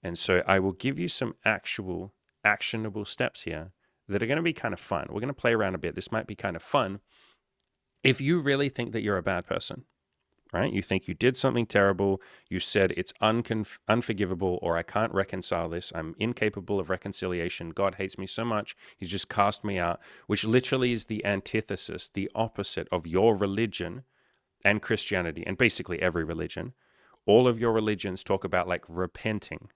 And so I will give you some actual actionable steps here that are going to be kind of fun. We're going to play around a bit. This might be kind of fun. If you really think that you're a bad person, right? You think you did something terrible. You said it's unforgivable, or I can't reconcile this. I'm incapable of reconciliation. God hates me so much. He's just cast me out, which literally is the antithesis, the opposite of your religion and Christianity, and basically every religion. All of your religions talk about like repenting,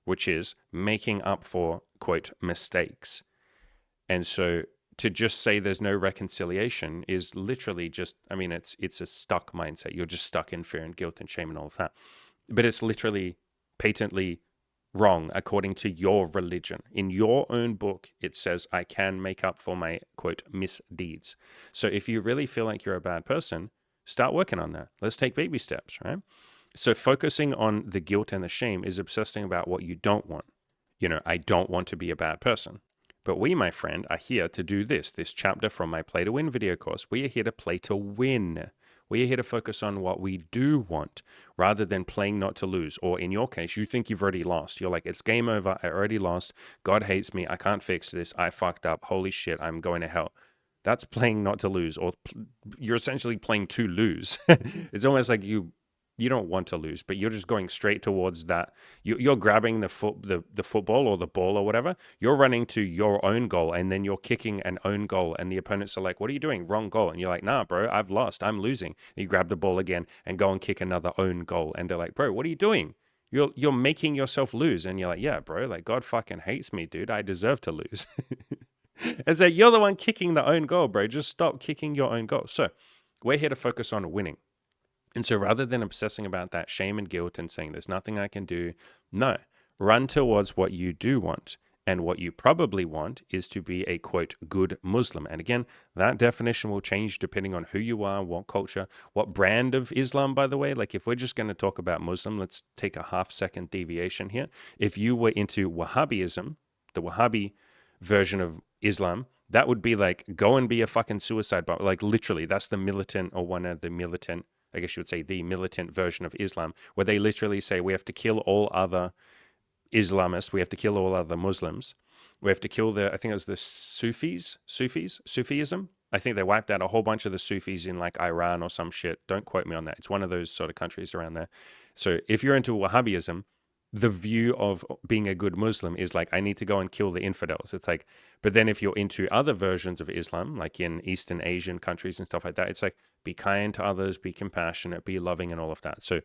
which is making up for, quote, mistakes. And so to just say there's no reconciliation is literally just, it's a stuck mindset. You're just stuck in fear and guilt and shame and all of that. But it's literally patently wrong according to your religion. In your own book, it says, I can make up for my, quote, misdeeds. So if you really feel like you're a bad person, start working on that. Let's take baby steps, right? So focusing on the guilt and the shame is obsessing about what you don't want. I don't want to be a bad person. But we, my friend, are here to do this chapter from my Play to Win video course. We are here to play to win. We are here to focus on what we do want rather than playing not to lose. Or in your case, you think you've already lost. You're like, it's game over. I already lost. God hates me. I can't fix this. I fucked up. Holy shit, I'm going to hell. That's playing not to lose, or you're essentially playing to lose. It's almost like you don't want to lose, but you're just going straight towards that. You're grabbing the football or the ball or whatever. You're running to your own goal, and then you're kicking an own goal, and the opponents are like, what are you doing? Wrong goal. And you're like, nah, bro, I've lost. I'm losing. And you grab the ball again and go and kick another own goal. And they're like, bro, what are you doing? You're making yourself lose. And you're like, yeah, bro, like God fucking hates me, dude. I deserve to lose. And so you're the one kicking the own goal, bro. Just stop kicking your own goal. So we're here to focus on winning. And so rather than obsessing about that shame and guilt and saying there's nothing I can do, no, run towards what you do want. And what you probably want is to be a, quote, good Muslim. And again, that definition will change depending on who you are, what culture, what brand of Islam, by the way. Like if we're just going to talk about Muslim, let's take a half-second deviation here. If you were into Wahhabism, the Wahhabi version of Islam, that would be like, go and be a fucking suicide bomber. Like literally, that's the militant, or one of the militant, I guess you would say the militant version of Islam, where they literally say we have to kill all other Islamists, we have to kill all other Muslims, we have to kill I think it was the Sufism. I think they wiped out a whole bunch of the Sufis in like Iran or some shit. Don't quote me on that. It's one of those sort of countries around there. So if you're into Wahhabism, the view of being a good Muslim is like, I need to go and kill the infidels. It's like, but then if you're into other versions of Islam, like in Eastern Asian countries and stuff like that, it's like, be kind to others, be compassionate, be loving, and all of that. So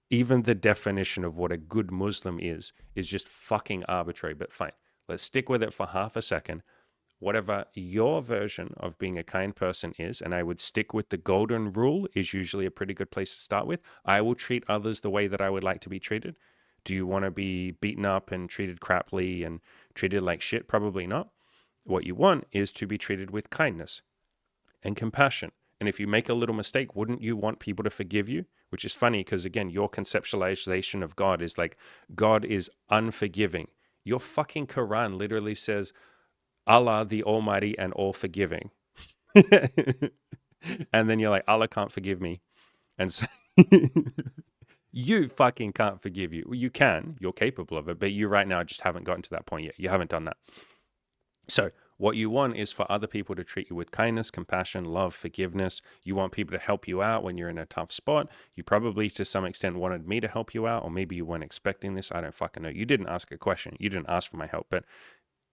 even the definition of what a good Muslim is just fucking arbitrary, but fine. Let's stick with it for half a second. whatever your version of being a kind person is, and I would stick with the golden rule is usually a pretty good place to start with. I will treat others the way that I would like to be treated. Do you want to be beaten up and treated crappily and treated like shit? Probably not. What you want is to be treated with kindness and compassion. And if you make a little mistake, wouldn't you want people to forgive you? Which is funny because, again, your conceptualization of God is like God is unforgiving. Your fucking Quran literally says Allah the Almighty and all forgiving. And then you're like, Allah can't forgive me. And so you fucking can't forgive you. You can, you're capable of it, but you right now just haven't gotten to that point yet. You haven't done that. So what you want is for other people to treat you with kindness, compassion, love, forgiveness. You want people to help you out when you're in a tough spot. You probably to some extent wanted me to help you out, or maybe you weren't expecting this. I don't fucking know. You didn't ask a question. You didn't ask for my help, but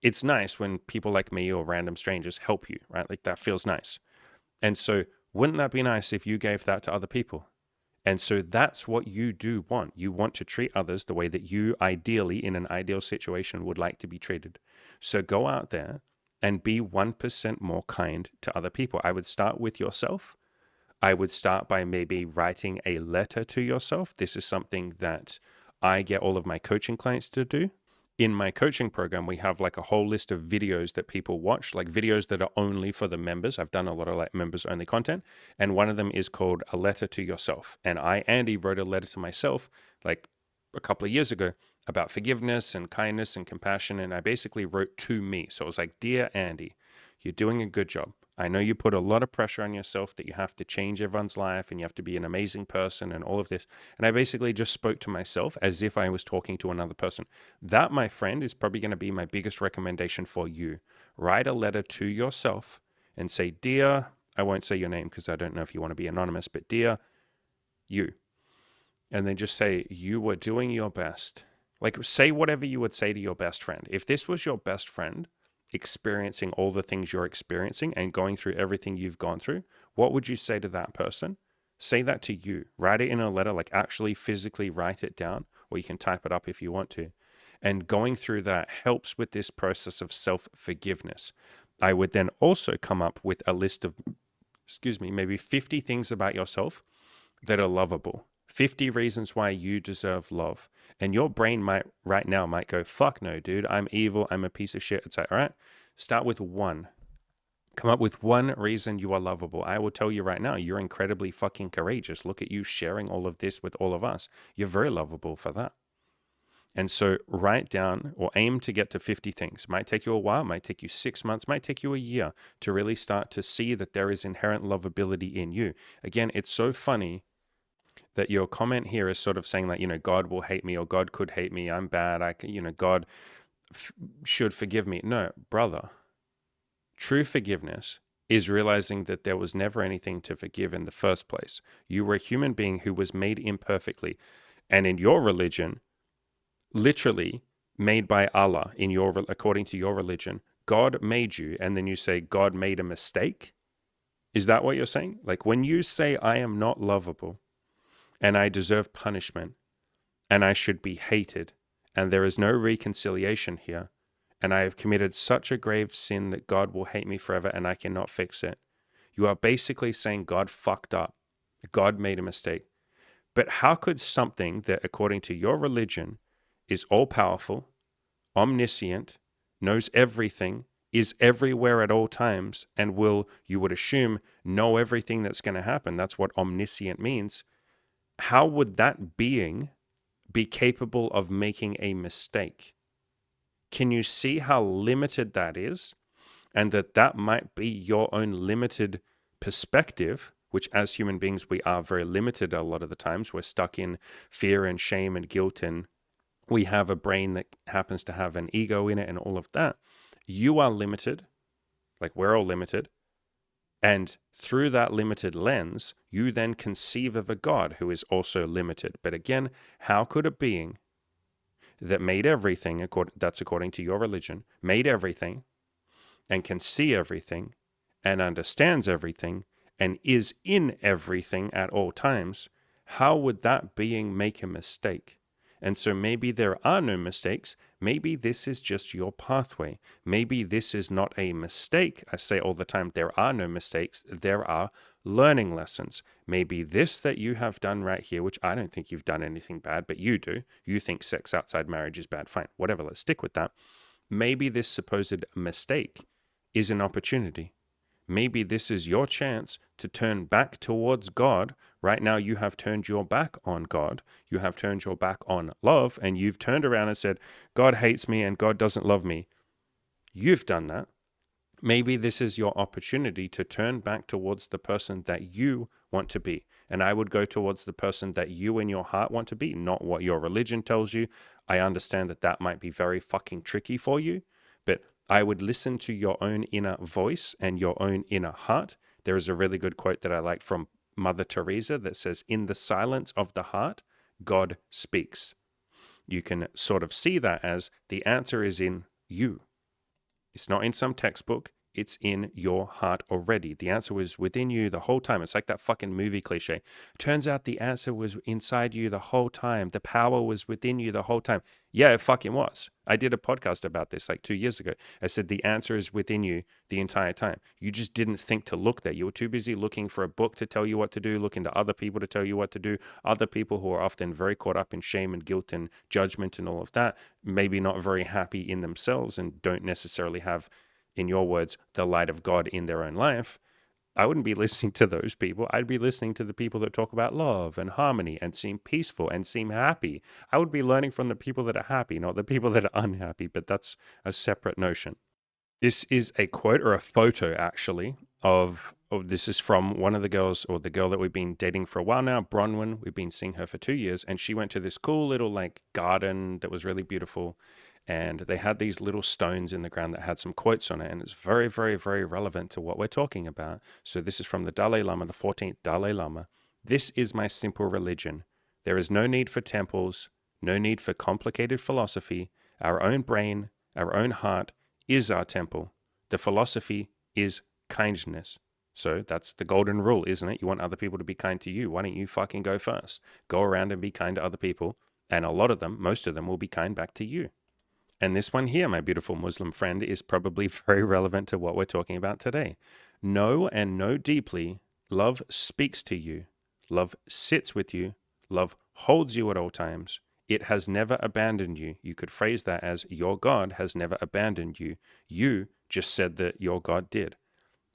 it's nice when people like me or random strangers help you, right? Like that feels nice. And so wouldn't that be nice if you gave that to other people? And so that's what you do want. You want to treat others the way that you ideally, in an ideal situation, would like to be treated. So go out there and be 1% more kind to other people. I would start with yourself. I would start by maybe writing a letter to yourself. This is something that I get all of my coaching clients to do. In my coaching program, we have like a whole list of videos that people watch, like videos that are only for the members. I've done a lot of like members only content. And one of them is called A Letter to Yourself. And I, Andy, wrote a letter to myself like a couple of years ago about forgiveness and kindness and compassion. And I basically wrote to me. So it was like, Dear Andy, you're doing a good job. I know you put a lot of pressure on yourself that you have to change everyone's life and you have to be an amazing person and all of this. And I basically just spoke to myself as if I was talking to another person. That, my friend, is probably going to be my biggest recommendation for you. Write a letter to yourself and say, Dear, I won't say your name because I don't know if you want to be anonymous, but dear you. And then just say, you were doing your best. Like, say whatever you would say to your best friend. If this was your best friend, experiencing all the things you're experiencing and going through everything you've gone through, what would you say to that person? Say that to you. Write it in a letter, like actually physically write it down, or you can type it up if you want to. And going through that helps with this process of self-forgiveness. I would then also come up with a list of, maybe 50 things about yourself that are lovable. 50 reasons why you deserve love. And your brain might right now might go, fuck no, dude, I'm evil, I'm a piece of shit. It's like, all right, start with one. Come up with one reason you are lovable. I will tell you right now, you're incredibly fucking courageous. Look at you sharing all of this with all of us. You're very lovable for that. And so write down or aim to get to 50 things. Might take you a while, might take you 6 months, might take you a year to really start to see that there is inherent lovability in you. Again, it's so funny that your comment here is sort of saying like, God will hate me or God could hate me. I'm bad. God should forgive me. No, brother. True forgiveness is realizing that there was never anything to forgive in the first place. You were a human being who was made imperfectly. And in your religion, literally made by Allah, according to your religion, God made you. And then you say God made a mistake. Is that what you're saying? Like when you say I am not lovable, and I deserve punishment, and I should be hated, and there is no reconciliation here, and I have committed such a grave sin that God will hate me forever and I cannot fix it. You are basically saying God fucked up. God made a mistake. But how could something that, according to your religion, is all-powerful, omniscient, knows everything, is everywhere at all times, and will, you would assume, know everything that's going to happen? That's what omniscient means. How would that being be capable of making a mistake? Can you see how limited that is? And that might be your own limited perspective, which as human beings, we are very limited a lot of the times. We're stuck in fear and shame and guilt, and we have a brain that happens to have an ego in it and all of that. You are limited, like we're all limited. And through that limited lens, you then conceive of a God who is also limited. But again, how could a being that made everything, that's according to your religion, made everything and can see everything and understands everything and is in everything at all times, how would that being make a mistake? And so maybe there are no mistakes. Maybe this is just your pathway. Maybe this is not a mistake. I say all the time, there are no mistakes. There are learning lessons. Maybe this that you have done right here, which I don't think you've done anything bad, but you do. You think sex outside marriage is bad. Fine, whatever, let's stick with that. Maybe this supposed mistake is an opportunity. Maybe this is your chance to turn back towards God. Right now, you have turned your back on God. You have turned your back on love, and you've turned around and said, God hates me and God doesn't love me. You've done that. Maybe this is your opportunity to turn back towards the person that you want to be. And I would go towards the person that you in your heart want to be, not what your religion tells you. I understand that that might be very fucking tricky for you, but I would listen to your own inner voice and your own inner heart. There is a really good quote that I like from Mother Teresa that says, in the silence of the heart, God speaks. You can sort of see that as the answer is in you. It's not in some textbook. It's in your heart already. The answer was within you the whole time. It's like that fucking movie cliche. Turns out the answer was inside you the whole time. The power was within you the whole time. Yeah, it fucking was. I did a podcast about this like 2 years ago. I said the answer is within you the entire time. You just didn't think to look there. You were too busy looking for a book to tell you what to do, looking to other people to tell you what to do. Other people who are often very caught up in shame and guilt and judgment and all of that, maybe not very happy in themselves and don't necessarily have, in your words, the light of God in their own life. I wouldn't be listening to those people. I'd be listening to the people that talk about love and harmony and seem peaceful and seem happy. I would be learning from the people that are happy, not the people that are unhappy, but that's a separate notion. This is a quote or a photo, actually, this is from one of the girls, or the girl that we've been dating for a while now, Bronwyn. We've been seeing her for 2 years, and she went to this cool little like garden that was really beautiful. And they had these little stones in the ground that had some quotes on it. And it's very, very, very relevant to what we're talking about. So this is from the Dalai Lama, the 14th Dalai Lama. This is my simple religion. There is no need for temples, no need for complicated philosophy. Our own brain, our own heart is our temple. The philosophy is kindness. So that's the golden rule, isn't it? You want other people to be kind to you. Why don't you fucking go first? Go around and be kind to other people. And a lot of them, most of them, will be kind back to you. And this one here, my beautiful Muslim friend, is probably very relevant to what we're talking about today. Know and know deeply, love speaks to you. Love sits with you. Love holds you at all times. It has never abandoned you. You could phrase that as your God has never abandoned you. You just said that your God did.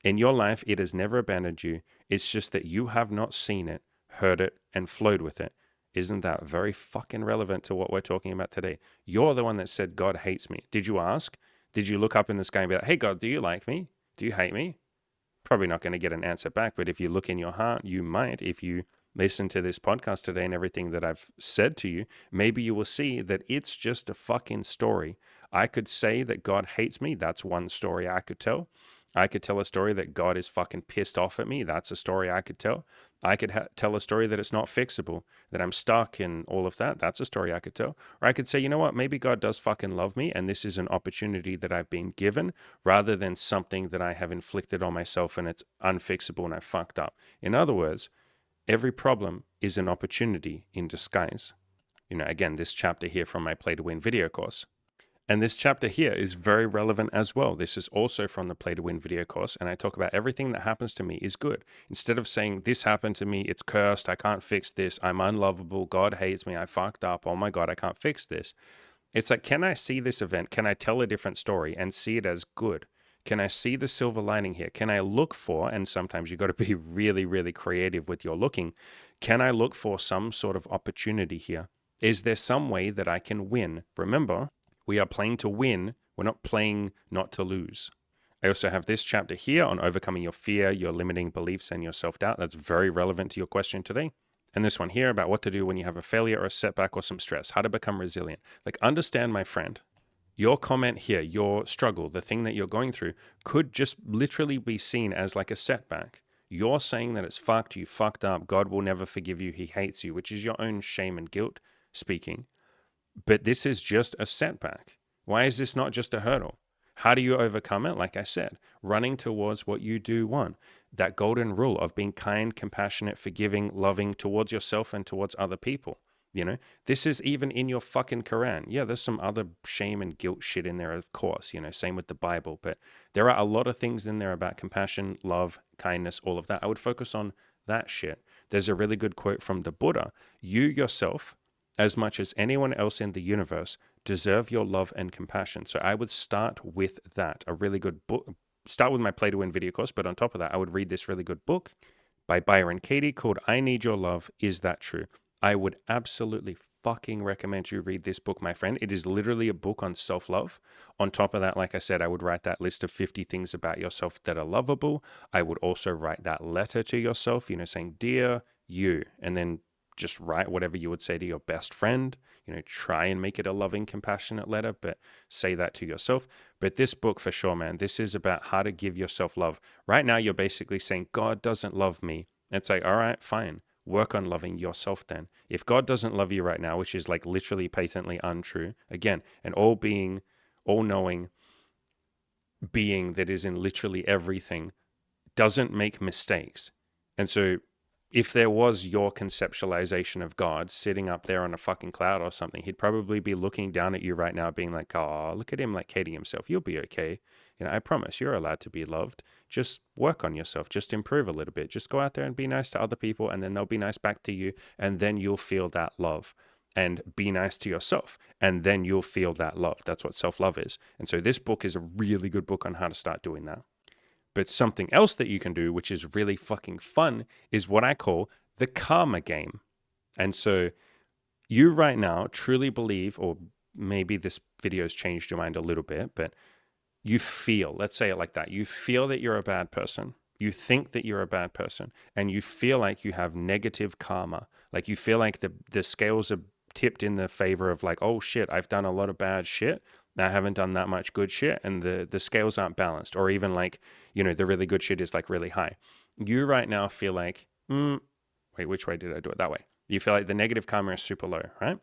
In your life, it has never abandoned you. It's just that you have not seen it, heard it, and flowed with it. Isn't that very fucking relevant to what we're talking about today? You're the one that said God hates me. Did you ask? Did you look up in the sky and be like, hey, God, do you like me? Do you hate me? Probably not going to get an answer back, but if you look in your heart, you might. If you listen to this podcast today and everything that I've said to you, maybe you will see that it's just a fucking story. I could say that God hates me. That's one story I could tell. I could tell a story that God is fucking pissed off at me. That's a story I could tell. I could tell a story that it's not fixable, that I'm stuck and all of that. That's a story I could tell. Or I could say, you know what, maybe God does fucking love me and this is an opportunity that I've been given rather than something that I have inflicted on myself and it's unfixable and I fucked up. In other words, every problem is an opportunity in disguise. You know, again, this chapter here from my Play to Win video course. And this chapter here is very relevant as well. This is also from the Play to Win video course. And I talk about everything that happens to me is good. Instead of saying, this happened to me, it's cursed, I can't fix this, I'm unlovable, God hates me, I fucked up, oh my God, I can't fix this. It's like, can I see this event? Can I tell a different story and see it as good? Can I see the silver lining here? Can I look for, and sometimes you've got to be really, really creative with your looking. Can I look for some sort of opportunity here? Is there some way that I can win? Remember, we are playing to win. We're not playing not to lose. I also have this chapter here on overcoming your fear, your limiting beliefs, and your self-doubt. That's very relevant to your question today. And this one here about what to do when you have a failure or a setback or some stress, how to become resilient. Like, understand, my friend, your comment here, your struggle, the thing that you're going through could just literally be seen as like a setback. You're saying that it's fucked, you fucked up, God will never forgive you, he hates you, which is your own shame and guilt speaking. But this is just a setback. Why is this not just a hurdle? How do you overcome it? Like I said, running towards what you do want. That golden rule of being kind, compassionate, forgiving, loving towards yourself and towards other people. You know, this is even in your fucking Quran. Yeah, there's some other shame and guilt shit in there, of course, same with the Bible, but there are a lot of things in there about compassion, love, kindness, all of that. I would focus on that shit. There's a really good quote from the Buddha. You yourself, as much as anyone else in the universe, deserve your love and compassion. So I would start with that. A really good book. Start with my Play to Win video course, but on top of that, I would read this really good book by Byron Katie called I Need Your Love. Is That True? I would absolutely fucking recommend you read this book, my friend. It is literally a book on self-love. On top of that, like I said, I would write that list of 50 things about yourself that are lovable. I would also write that letter to yourself, saying, Dear you, and then just write whatever you would say to your best friend. Try and make it a loving, compassionate letter, but say that to yourself. But this book, for sure, man, this is about how to give yourself love. Right now, you're basically saying, God doesn't love me. It's like, all right, fine. Work on loving yourself then. If God doesn't love you right now, which is like literally patently untrue, again, an all-being, all-knowing being that is in literally everything, doesn't make mistakes. And so if there was your conceptualization of God sitting up there on a fucking cloud or something, he'd probably be looking down at you right now being like, oh, look at him like hating himself. You'll be okay. I promise you're allowed to be loved. Just work on yourself. Just improve a little bit. Just go out there and be nice to other people, and then they'll be nice back to you, and then you'll feel that love. And be nice to yourself, and then you'll feel that love. That's what self-love is. And so this book is a really good book on how to start doing that. But something else that you can do, which is really fucking fun, is what I call the karma game. And so you right now truly believe, or maybe this video's changed your mind a little bit, but you feel, let's say it like that, you feel that you're a bad person. You think that you're a bad person, and you feel like you have negative karma. Like you feel like the scales are tipped in the favor of like, oh shit, I've done a lot of bad shit. I haven't done that much good shit, and the scales aren't balanced. Or even like, the really good shit is like really high. You right now feel like, wait, which way did I do it? That way. You feel like the negative karma is super low, right?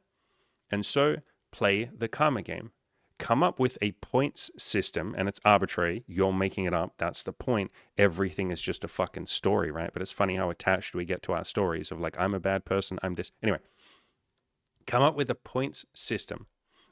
And so play the karma game. Come up with a points system, and it's arbitrary. You're making it up. That's the point. Everything is just a fucking story, right? But it's funny how attached we get to our stories of like, I'm a bad person, I'm this. Anyway, come up with a points system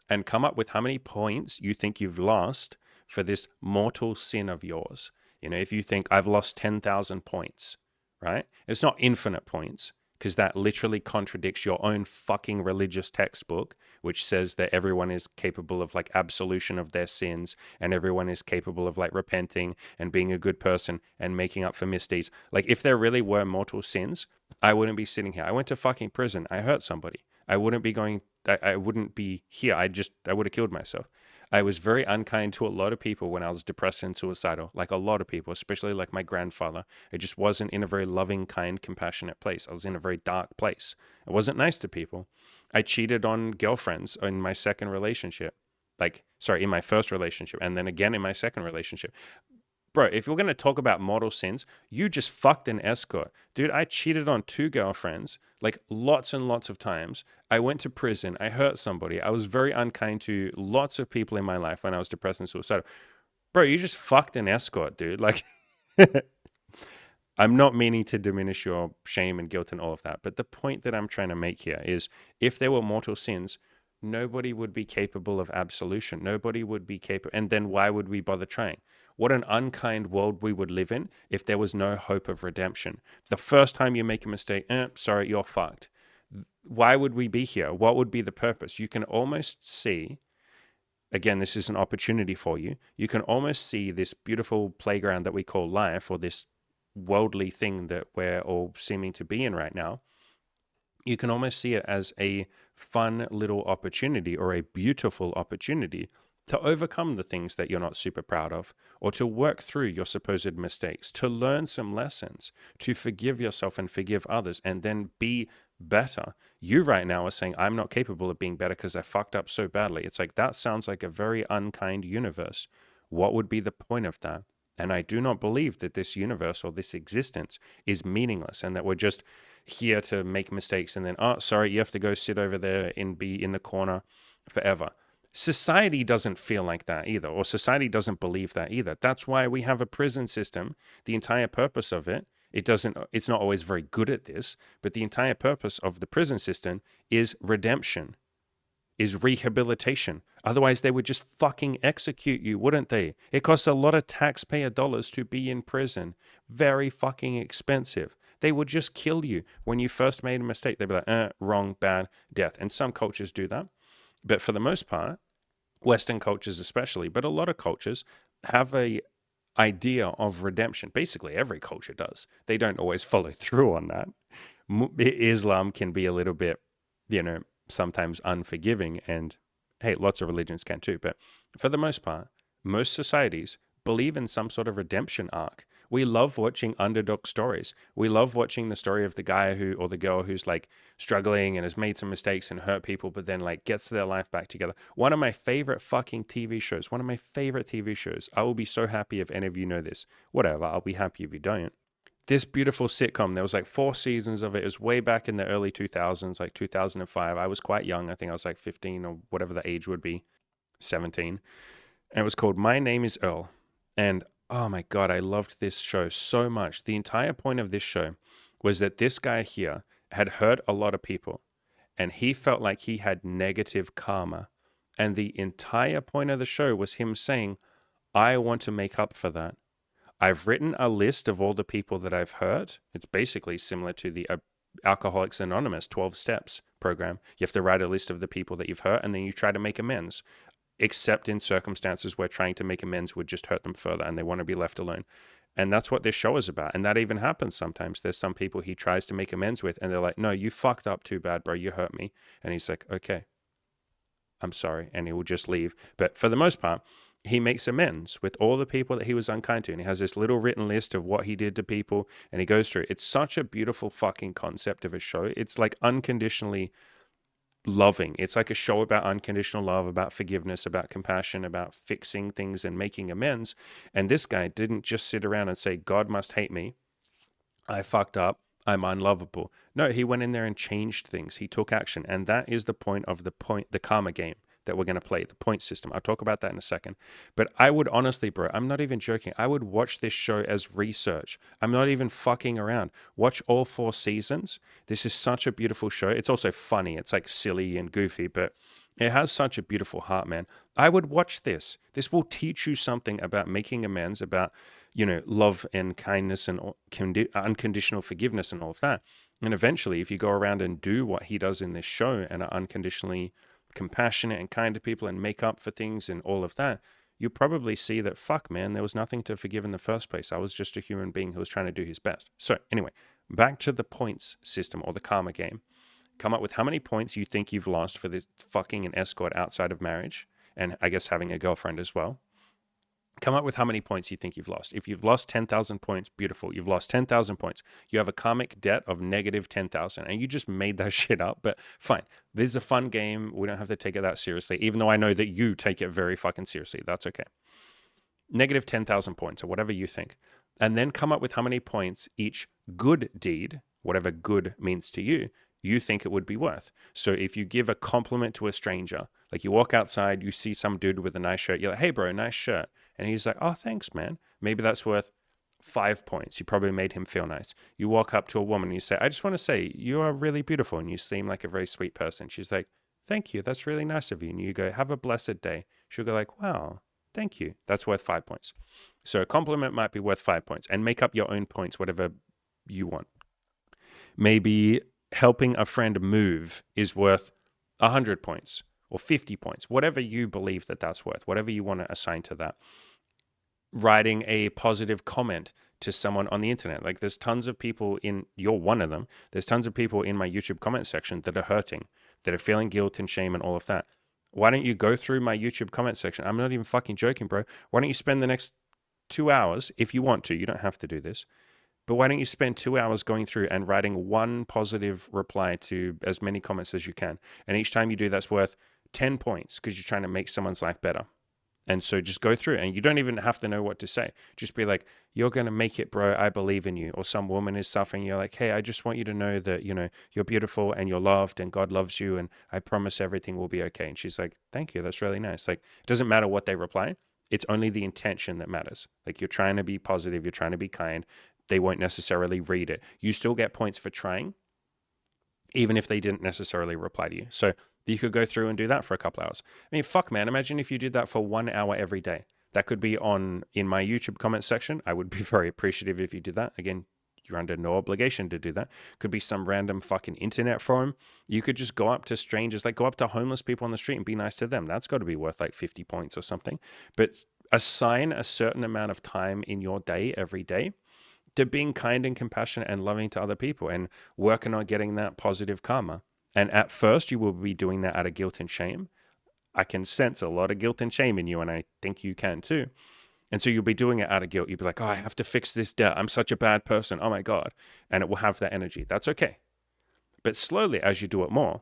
and come up with how many points you think you've lost for this mortal sin of yours. If you think I've lost 10,000 points, right? It's not infinite points, because that literally contradicts your own fucking religious textbook, which says that everyone is capable of like absolution of their sins, and everyone is capable of like repenting and being a good person and making up for misdeeds. Like if there really were mortal sins, I wouldn't be sitting here. I went to fucking prison. I hurt somebody. I wouldn't be here. I would have killed myself. I was very unkind to a lot of people when I was depressed and suicidal, like a lot of people, especially like my grandfather. I just wasn't in a very loving, kind, compassionate place. I was in a very dark place. I wasn't nice to people. I cheated on girlfriends in my second relationship. In my first relationship, and then again in my second relationship. Bro, if you're going to talk about mortal sins, you just fucked an escort. Dude, I cheated on 2 girlfriends, like lots and lots of times. I went to prison. I hurt somebody. I was very unkind to lots of people in my life when I was depressed and suicidal. Bro, you just fucked an escort, dude. Like, I'm not meaning to diminish your shame and guilt and all of that. But the point that I'm trying to make here is if there were mortal sins, nobody would be capable of absolution. Nobody would be capable. And then why would we bother trying? What an unkind world we would live in if there was no hope of redemption. The first time you make a mistake, sorry, you're fucked. Why would we be here? What would be the purpose? You can almost see, again, this is an opportunity for you. You can almost see this beautiful playground that we call life, or this worldly thing that we're all seeming to be in right now. You can almost see it as a fun little opportunity, or a beautiful opportunity to overcome the things that you're not super proud of, or to work through your supposed mistakes, to learn some lessons, to forgive yourself and forgive others, and then be better. You right now are saying, I'm not capable of being better because I fucked up so badly. It's like, that sounds like a very unkind universe. What would be the point of that? And I do not believe that this universe or this existence is meaningless, and that we're just here to make mistakes and then, oh, sorry, you have to go sit over there and be in the corner forever. Society doesn't feel like that either, or society doesn't believe that either. That's why we have a prison system. The entire purpose of it It's not always very good at this, but the entire purpose of the prison system is redemption, is rehabilitation. Otherwise, they would just fucking execute you, wouldn't they? It costs a lot of taxpayer dollars to be in prison. Very fucking expensive. They would just kill you when you first made a mistake. They'd be like, wrong, bad, death. And some cultures do that. But for the most part, Western cultures especially, but a lot of cultures have a idea of redemption. Basically, every culture does. They don't always follow through on that. Islam can be a little bit, sometimes unforgiving, and hey, lots of religions can too. But for the most part, most societies believe in some sort of redemption arc. We love watching underdog stories. We love watching the story of the guy or the girl who's like struggling and has made some mistakes and hurt people, but then like gets their life back together. One of my favorite fucking TV shows, I will be so happy if any of you know this. Whatever, I'll be happy if you don't. This beautiful sitcom, there was like 4 seasons of it. It was way back in the early 2000s, like 2005. I was quite young. I think I was like 15 or whatever the age would be, 17. And it was called My Name is Earl. And oh my God, I loved this show so much. The entire point of this show was that this guy here had hurt a lot of people and he felt like he had negative karma. And the entire point of the show was him saying, I want to make up for that. I've written a list of all the people that I've hurt. It's basically similar to the Alcoholics Anonymous 12 Steps program. You have to write a list of the people that you've hurt and then you try to make amends. Except in circumstances where trying to make amends would just hurt them further and they want to be left alone. And that's what this show is about. And that even happens sometimes. There's some people he tries to make amends with and they're like, no, you fucked up too bad, bro. You hurt me. And he's like, okay, I'm sorry. And he will just leave. But for the most part, he makes amends with all the people that he was unkind to. And he has this little written list of what he did to people and he goes through. It's such a beautiful fucking concept of a show. It's like unconditionally loving. It's like a show about unconditional love, about forgiveness, about compassion, about fixing things and making amends. And this guy didn't just sit around and say, God must hate me. I fucked up. I'm unlovable. No, he went in there and changed things. He took action. And that is the point of the karma game that we're going to play, the point system. I'll talk about that in a second. But I would honestly, bro, I'm not even joking. I would watch this show as research. I'm not even fucking around. Watch all 4 seasons. This is such a beautiful show. It's also funny. It's like silly and goofy, but it has such a beautiful heart, man. I would watch this. This will teach you something about making amends, about, love and kindness and unconditional forgiveness and all of that. And eventually, if you go around and do what he does in this show and are unconditionally compassionate and kind to people and make up for things and all of that, you probably see that, fuck, man, there was nothing to forgive in the first place. I was just a human being who was trying to do his best. So anyway, back to the points system or the karma game. Come up with how many points you think you've lost for this fucking an escort outside of marriage, and I guess having a girlfriend as well. Come up with how many points you think you've lost. If you've lost 10,000 points, beautiful. You've lost 10,000 points. You have a karmic debt of negative 10,000, and you just made that shit up, but fine. This is a fun game. We don't have to take it that seriously, even though I know that you take it very fucking seriously. That's okay. Negative 10,000 points or whatever you think. And then come up with how many points each good deed, whatever good means to you think it would be worth. So if you give a compliment to a stranger, like you walk outside, you see some dude with a nice shirt, you're like, hey bro, nice shirt. And he's like, oh, thanks, man. Maybe that's worth 5 points. You probably made him feel nice. You walk up to a woman and you say, I just want to say, you are really beautiful and you seem like a very sweet person. She's like, thank you. That's really nice of you. And you go, have a blessed day. She'll go like, wow, thank you. That's worth 5 points. So a compliment might be worth 5 points, and make up your own points, whatever you want. Maybe helping a friend move is worth 100 points or 50 points, whatever you believe that that's worth, whatever you want to assign to that. Writing a positive comment to someone on the internet. Like there's tons of people you're one of them. There's tons of people in my YouTube comment section that are hurting, that are feeling guilt and shame and all of that. Why don't you go through my YouTube comment section? I'm not even fucking joking, bro. Why don't you spend the next 2 hours, if you want to, you don't have to do this, but why don't you spend 2 hours going through and writing one positive reply to as many comments as you can? And each time you do, that's worth 10 points because you're trying to make someone's life better. And so just go through, and you don't even have to know what to say. Just be like, you're going to make it, bro. I believe in you. Or some woman is suffering. You're like, hey, I just want you to know that, you're beautiful and you're loved and God loves you. And I promise everything will be okay. And she's like, thank you. That's really nice. Like, it doesn't matter what they reply. It's only the intention that matters. Like, you're trying to be positive. You're trying to be kind. They won't necessarily read it. You still get points for trying, even if they didn't necessarily reply to you. So you could go through and do that for a couple hours. I mean, fuck, man. Imagine if you did that for 1 hour every day. That could be in my YouTube comment section. I would be very appreciative if you did that. Again, you're under no obligation to do that. Could be some random fucking internet forum. You could just go up to strangers, like go up to homeless people on the street and be nice to them. That's got to be worth like 50 points or something. But assign a certain amount of time in your day every day to being kind and compassionate and loving to other people and working on getting that positive karma. And at first, you will be doing that out of guilt and shame. I can sense a lot of guilt and shame in you, and I think you can too. And so you'll be doing it out of guilt. You'll be like, oh, I have to fix this debt. I'm such a bad person. Oh my God. And it will have that energy. That's okay. But slowly, as you do it more,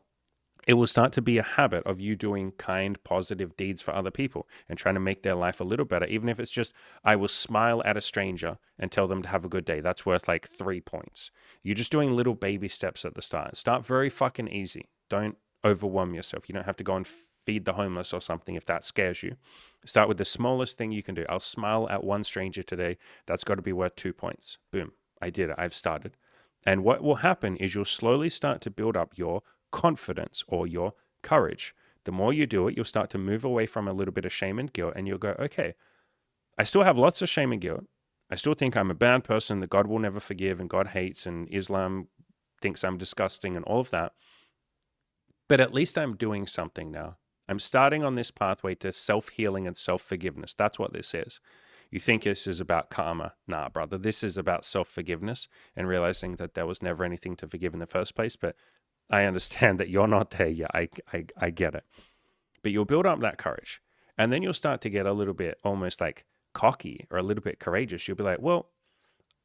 it will start to be a habit of you doing kind, positive deeds for other people and trying to make their life a little better. Even if it's just, I will smile at a stranger and tell them to have a good day. That's worth like 3 points. You're just doing little baby steps at the start. Start very fucking easy. Don't overwhelm yourself. You don't have to go and feed the homeless or something if that scares you. Start with the smallest thing you can do. I'll smile at one stranger today. That's got to be worth 2 points. Boom. I did it. I've started. And what will happen is you'll slowly start to build up your confidence or your courage. The more you do it, you'll start to move away from a little bit of shame and guilt, and you'll go, okay, I still have lots of shame and guilt. I still think I'm a bad person that God will never forgive and God hates and Islam thinks I'm disgusting and all of that. But at least I'm doing something now. I'm starting on this pathway to self-healing and self-forgiveness. That's what this is. You think this is about karma. Nah, brother. This is about self-forgiveness and realizing that there was never anything to forgive in the first place. But I understand that you're not there yet. I get it. But you'll build up that courage. And then you'll start to get a little bit almost like cocky or a little bit courageous. You'll be like, well,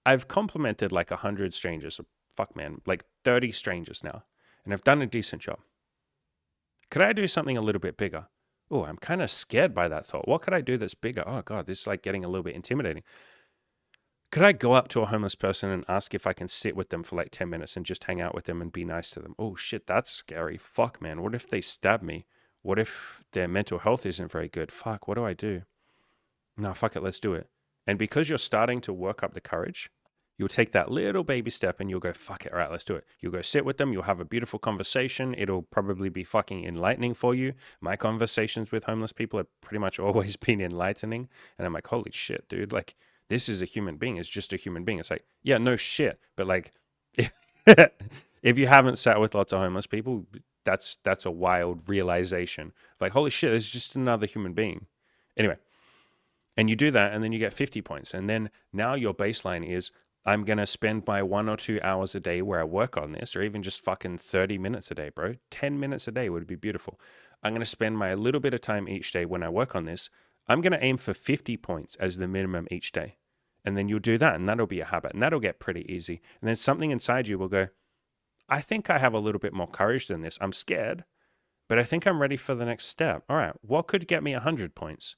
I've complimented like 100 strangers. Fuck, man. Like 30 strangers now. And I've done a decent job. Could I do something a little bit bigger? Oh, I'm kind of scared by that thought. What could I do that's bigger? Oh, God, this is like getting a little bit intimidating. Could I go up to a homeless person and ask if I can sit with them for like 10 minutes and just hang out with them and be nice to them? Oh, shit, that's scary. Fuck, man. What if they stab me? What if their mental health isn't very good? Fuck, what do I do? No, fuck it, let's do it. And because you're starting to work up the courage, you'll take that little baby step and you'll go, fuck it, all right, let's do it. You'll go sit with them. You'll have a beautiful conversation. It'll probably be fucking enlightening for you. My conversations with homeless people have pretty much always been enlightening. And I'm like, holy shit, dude. Like, this is a human being. It's just a human being. It's like, yeah, no shit. But like, if you haven't sat with lots of homeless people, that's a wild realization. Like, holy shit, it's just another human being. Anyway, and you do that and then you get 50 points. And then now your baseline is, I'm going to spend my 1 or 2 hours a day where I work on this, or even just fucking 30 minutes a day, bro. 10 minutes a day would be beautiful. I'm going to spend my little bit of time each day when I work on this. I'm going to aim for 50 points as the minimum each day. And then you'll do that, and that'll be a habit, and that'll get pretty easy. And then something inside you will go, I think I have a little bit more courage than this. I'm scared, but I think I'm ready for the next step. All right, what could get me 100 points?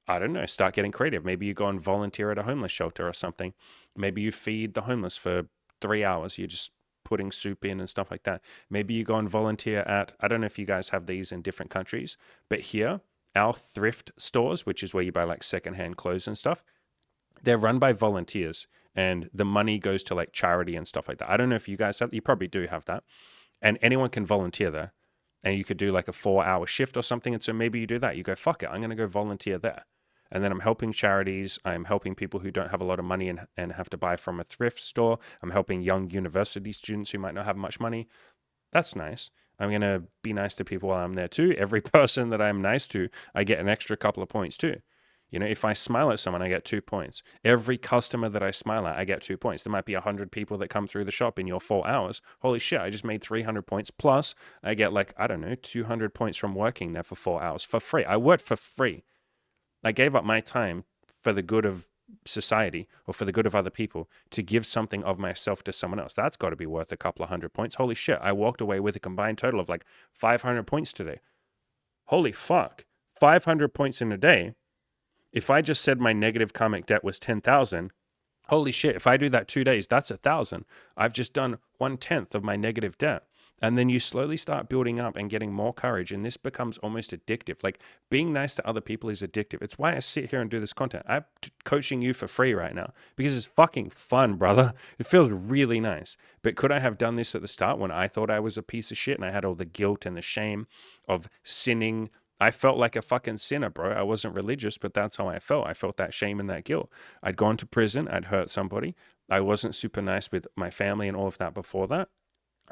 I don't know, start getting creative. Maybe you go and volunteer at a homeless shelter or something. Maybe you feed the homeless for 3 hours. You're just putting soup in and stuff like that. Maybe you go and volunteer at, I don't know if you guys have these in different countries, but here, our thrift stores, which is where you buy like secondhand clothes and stuff, they're run by volunteers and the money goes to like charity and stuff like that. I don't know if you guys have, you probably do have that. And anyone can volunteer there. And you could do like a 4-hour shift or something. And so maybe you do that. You go, fuck it, I'm going to go volunteer there. And then I'm helping charities. I'm helping people who don't have a lot of money and have to buy from a thrift store. I'm helping young university students who might not have much money. That's nice. I'm going to be nice to people while I'm there too. Every person that I'm nice to, I get an extra couple of points too. You know, if I smile at someone, I get 2 points. Every customer that I smile at, I get 2 points. There might be 100 people that come through the shop in your 4 hours. Holy shit, I just made 300 points. Plus, I get like, I don't know, 200 points from working there for 4 hours for free. I worked for free. I gave up my time for the good of society or for the good of other people to give something of myself to someone else. That's got to be worth a couple of 100 points. Holy shit, I walked away with a combined total of like 500 points today. Holy fuck, 500 points in a day. If I just said my negative karmic debt was 10,000, holy shit, if I do that 2 days, that's 1,000. I've just done 1/10 of my negative debt. And then you slowly start building up and getting more courage. And this becomes almost addictive. Like being nice to other people is addictive. It's why I sit here and do this content. I'm coaching you for free right now because it's fucking fun, brother. It feels really nice. But could I have done this at the start when I thought I was a piece of shit and I had all the guilt and the shame of sinning? I felt like a fucking sinner, bro. I wasn't religious, but that's how I felt. I felt that shame and that guilt. I'd gone to prison. I'd hurt somebody. I wasn't super nice with my family and all of that before that.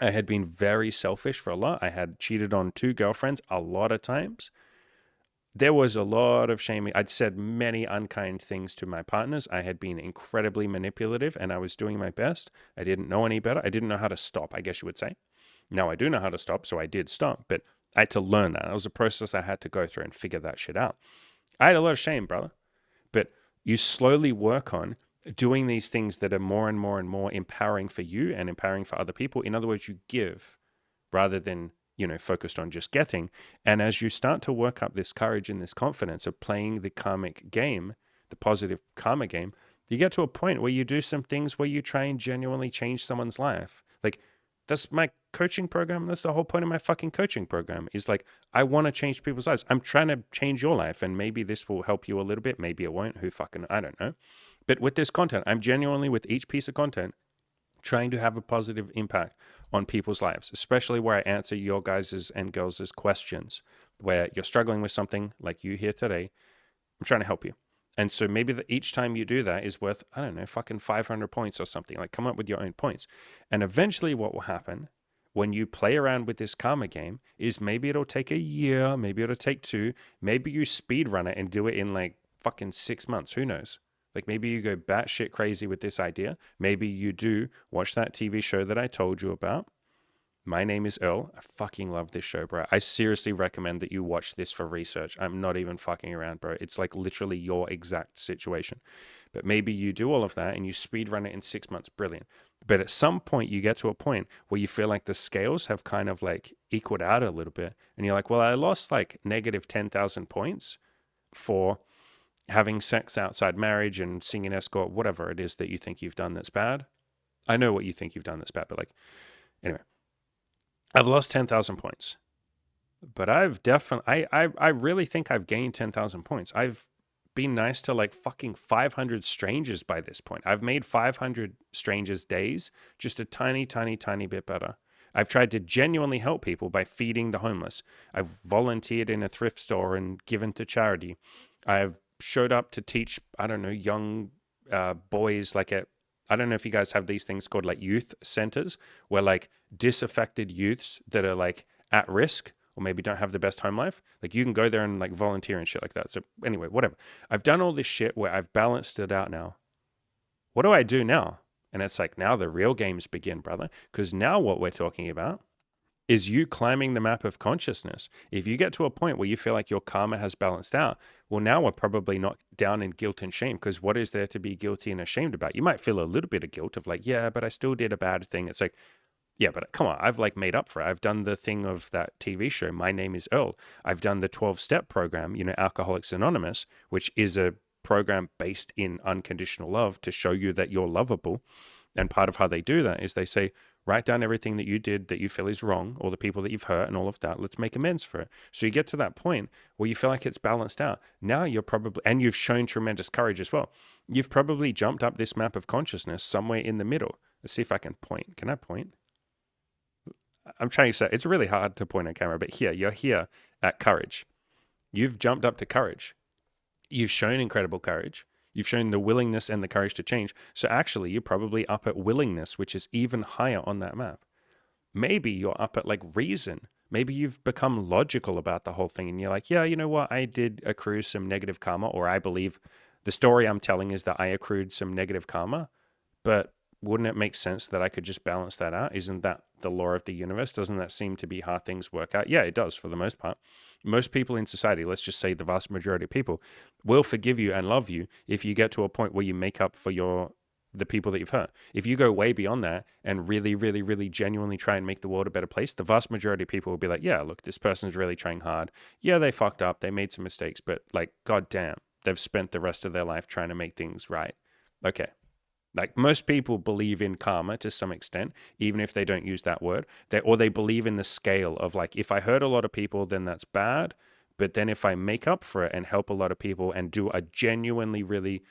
I had been very selfish for a lot. I had cheated on 2 girlfriends a lot of times. There was a lot of shaming. I'd said many unkind things to my partners. I had been incredibly manipulative and I was doing my best. I didn't know any better. I didn't know how to stop, I guess you would say. Now I do know how to stop, so I did stop, but I had to learn that. It was a process I had to go through and figure that shit out. I had a lot of shame, brother. But you slowly work on doing these things that are more and more and more empowering for you and empowering for other people. In other words, you give rather than, focused on just getting. And as you start to work up this courage and this confidence of playing the karmic game, the positive karma game, you get to a point where you do some things where you try and genuinely change someone's life. Like, that's my coaching program. That's the whole point of my fucking coaching program is like, I want to change people's lives. I'm trying to change your life and maybe this will help you a little bit. Maybe it won't. I don't know. But with this content, I'm genuinely with each piece of content trying to have a positive impact on people's lives, especially where I answer your guys' and girls' questions, where you're struggling with something like you here today. I'm trying to help you. And so maybe each time you do that is worth, I don't know, fucking 500 points or something. Like come up with your own points. And eventually what will happen when you play around with this karma game is maybe it'll take a year, maybe it'll take 2, maybe you speed run it and do it in like fucking 6 months. Who knows? Like maybe you go batshit crazy with this idea. Maybe you do watch that TV show that I told you about. My Name is Earl. I fucking love this show, bro. I seriously recommend that you watch this for research. I'm not even fucking around, bro. It's like literally your exact situation. But maybe you do all of that and you speed run it in 6 months. Brilliant. But at some point, you get to a point where you feel like the scales have kind of like equaled out a little bit. And you're like, well, I lost like negative 10,000 points for having sex outside marriage and singing escort, whatever it is that you think you've done that's bad. I know what you think you've done that's bad, but like, anyway. I've lost 10,000 points, but I've definitely, I really think I've gained 10,000 points. I've been nice to like fucking 500 strangers by this point. I've made 500 strangers' days just a tiny, tiny, tiny bit better. I've tried to genuinely help people by feeding the homeless. I've volunteered in a thrift store and given to charity. I've showed up to teach, I don't know, young boys like at, I don't know if you guys have these things called like youth centers where like disaffected youths that are like at risk or maybe don't have the best home life. Like you can go there and like volunteer and shit like that. So anyway, whatever. I've done all this shit where I've balanced it out now. What do I do now? And it's like now the real games begin, brother. Because now what we're talking about is you climbing the map of consciousness. If you get to a point where you feel like your karma has balanced out, well, now we're probably not down in guilt and shame because what is there to be guilty and ashamed about? You might feel a little bit of guilt of like, yeah, but I still did a bad thing. It's like, yeah, but come on, I've like made up for it. I've done the thing of that TV show, My Name is Earl. I've done the 12-step program, Alcoholics Anonymous, which is a program based in unconditional love to show you that you're lovable. And part of how they do that is they say, write down everything that you did that you feel is wrong, or the people that you've hurt and all of that. Let's make amends for it. So you get to that point where you feel like it's balanced out. Now you're probably, and you've shown tremendous courage as well. You've probably jumped up this map of consciousness somewhere in the middle. Let's see if I can point. Can I point? I'm trying to say, it's really hard to point on camera, but here, you're here at courage. You've jumped up to courage. You've shown incredible courage. You've shown the willingness and the courage to change. So actually, you're probably up at willingness, which is even higher on that map. Maybe you're up at like reason. Maybe you've become logical about the whole thing and you're like, yeah, you know what? I did accrue some negative karma, or I believe the story I'm telling is that I accrued some negative karma, but wouldn't it make sense that I could just balance that out? Isn't that the law of the universe? Doesn't that seem to be how things work out? Yeah, it does for the most part. Most people in society, let's just say the vast majority of people, will forgive you and love you if you get to a point where you make up for the people that you've hurt. If you go way beyond that and really, really, really genuinely try and make the world a better place, the vast majority of people will be like, yeah, look, this person's really trying hard. Yeah, they fucked up. They made some mistakes, but like, goddamn, they've spent the rest of their life trying to make things right. Okay. Like most people believe in karma to some extent, even if they don't use that word. Or they believe in the scale of like, if I hurt a lot of people, then that's bad. But then if I make up for it and help a lot of people and do a genuinely really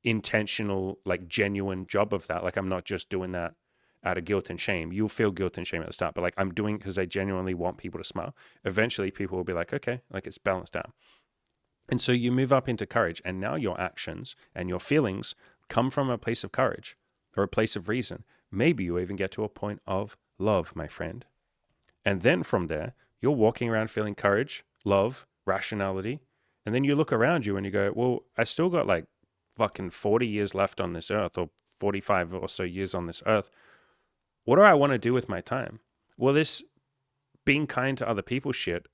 intentional, like genuine job of that, like I'm not just doing that out of guilt and shame. You'll feel guilt and shame at the start, but like I'm doing it because I genuinely want people to smile. Eventually people will be like, okay, like it's balanced out. And so you move up into courage, and now your actions and your feelings come from a place of courage or a place of reason. Maybe you even get to a point of love, my friend. And then from there, you're walking around feeling courage, love, rationality. And then you look around you and you go, well, I still got like fucking 40 years left on this earth, or 45 or so years on this earth. What do I want to do with my time? Well, this being kind to other people shit,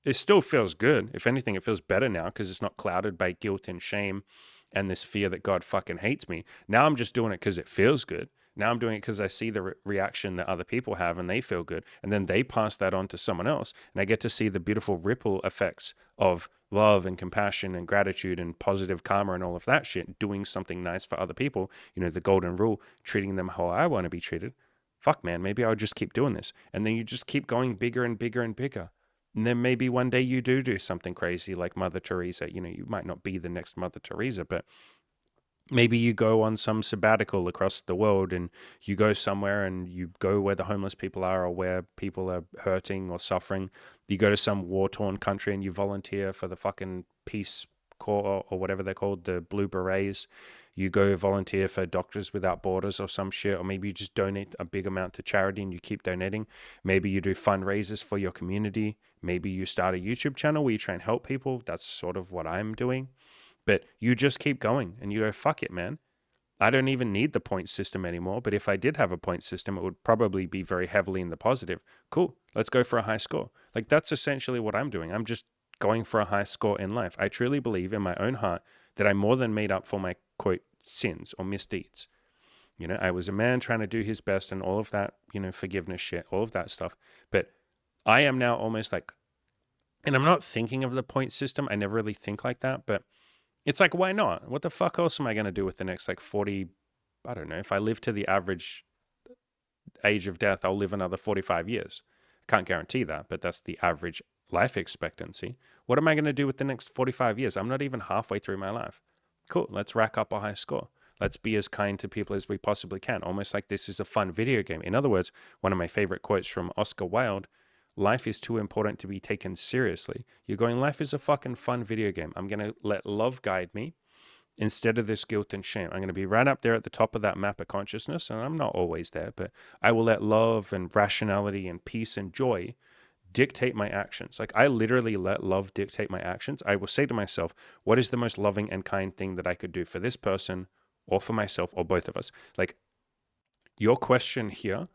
it still feels good. If anything, it feels better now because it's not clouded by guilt and shame and this fear that God fucking hates me. Now I'm just doing it because it feels good. Now I'm doing it because I see the reaction that other people have and they feel good. And then they pass that on to someone else. And I get to see the beautiful ripple effects of love and compassion and gratitude and positive karma and all of that shit, doing something nice for other people. You know, the golden rule, treating them how I want to be treated. Fuck, man, maybe I'll just keep doing this. And then you just keep going bigger and bigger and bigger. And then maybe one day you do something crazy like Mother Teresa. You know, you might not be the next Mother Teresa, but maybe you go on some sabbatical across the world and you go somewhere and you go where the homeless people are or where people are hurting or suffering. You go to some war-torn country and you volunteer for the fucking Peace Corps or whatever they're called, the Blue Berets. You go volunteer for Doctors Without Borders or some shit, or maybe you just donate a big amount to charity and you keep donating. Maybe you do fundraisers for your community. Maybe you start a YouTube channel where you try and help people. That's sort of what I'm doing. But you just keep going and you go, fuck it, man. I don't even need the point system anymore. But if I did have a point system, it would probably be very heavily in the positive. Cool. Let's go for a high score. Like that's essentially what I'm doing. I'm just going for a high score in life. I truly believe in my own heart that I more than made up for my quote sins or misdeeds. You know, I was a man trying to do his best and all of that, you know, forgiveness shit, all of that stuff. But I am now almost like, and I'm not thinking of the point system. I never really think like that, but it's like, why not? What the fuck else am I going to do with the next like 40? I don't know. If I live to the average age of death, I'll live another 45 years. Can't guarantee that, but that's the average life expectancy. What am I going to do with the next 45 years? I'm not even halfway through my life. Cool. Let's rack up a high score. Let's be as kind to people as we possibly can. Almost like this is a fun video game. In other words, one of my favorite quotes from Oscar Wilde, life is too important to be taken seriously. You're going, life is a fucking fun video game. I'm going to let love guide me instead of this guilt and shame. I'm going to be right up there at the top of that map of consciousness. And I'm not always there, but I will let love and rationality and peace and joy dictate my actions. Like I literally let love dictate my actions. I will say to myself, what is the most loving and kind thing that I could do for this person or for myself or both of us? Like your question here,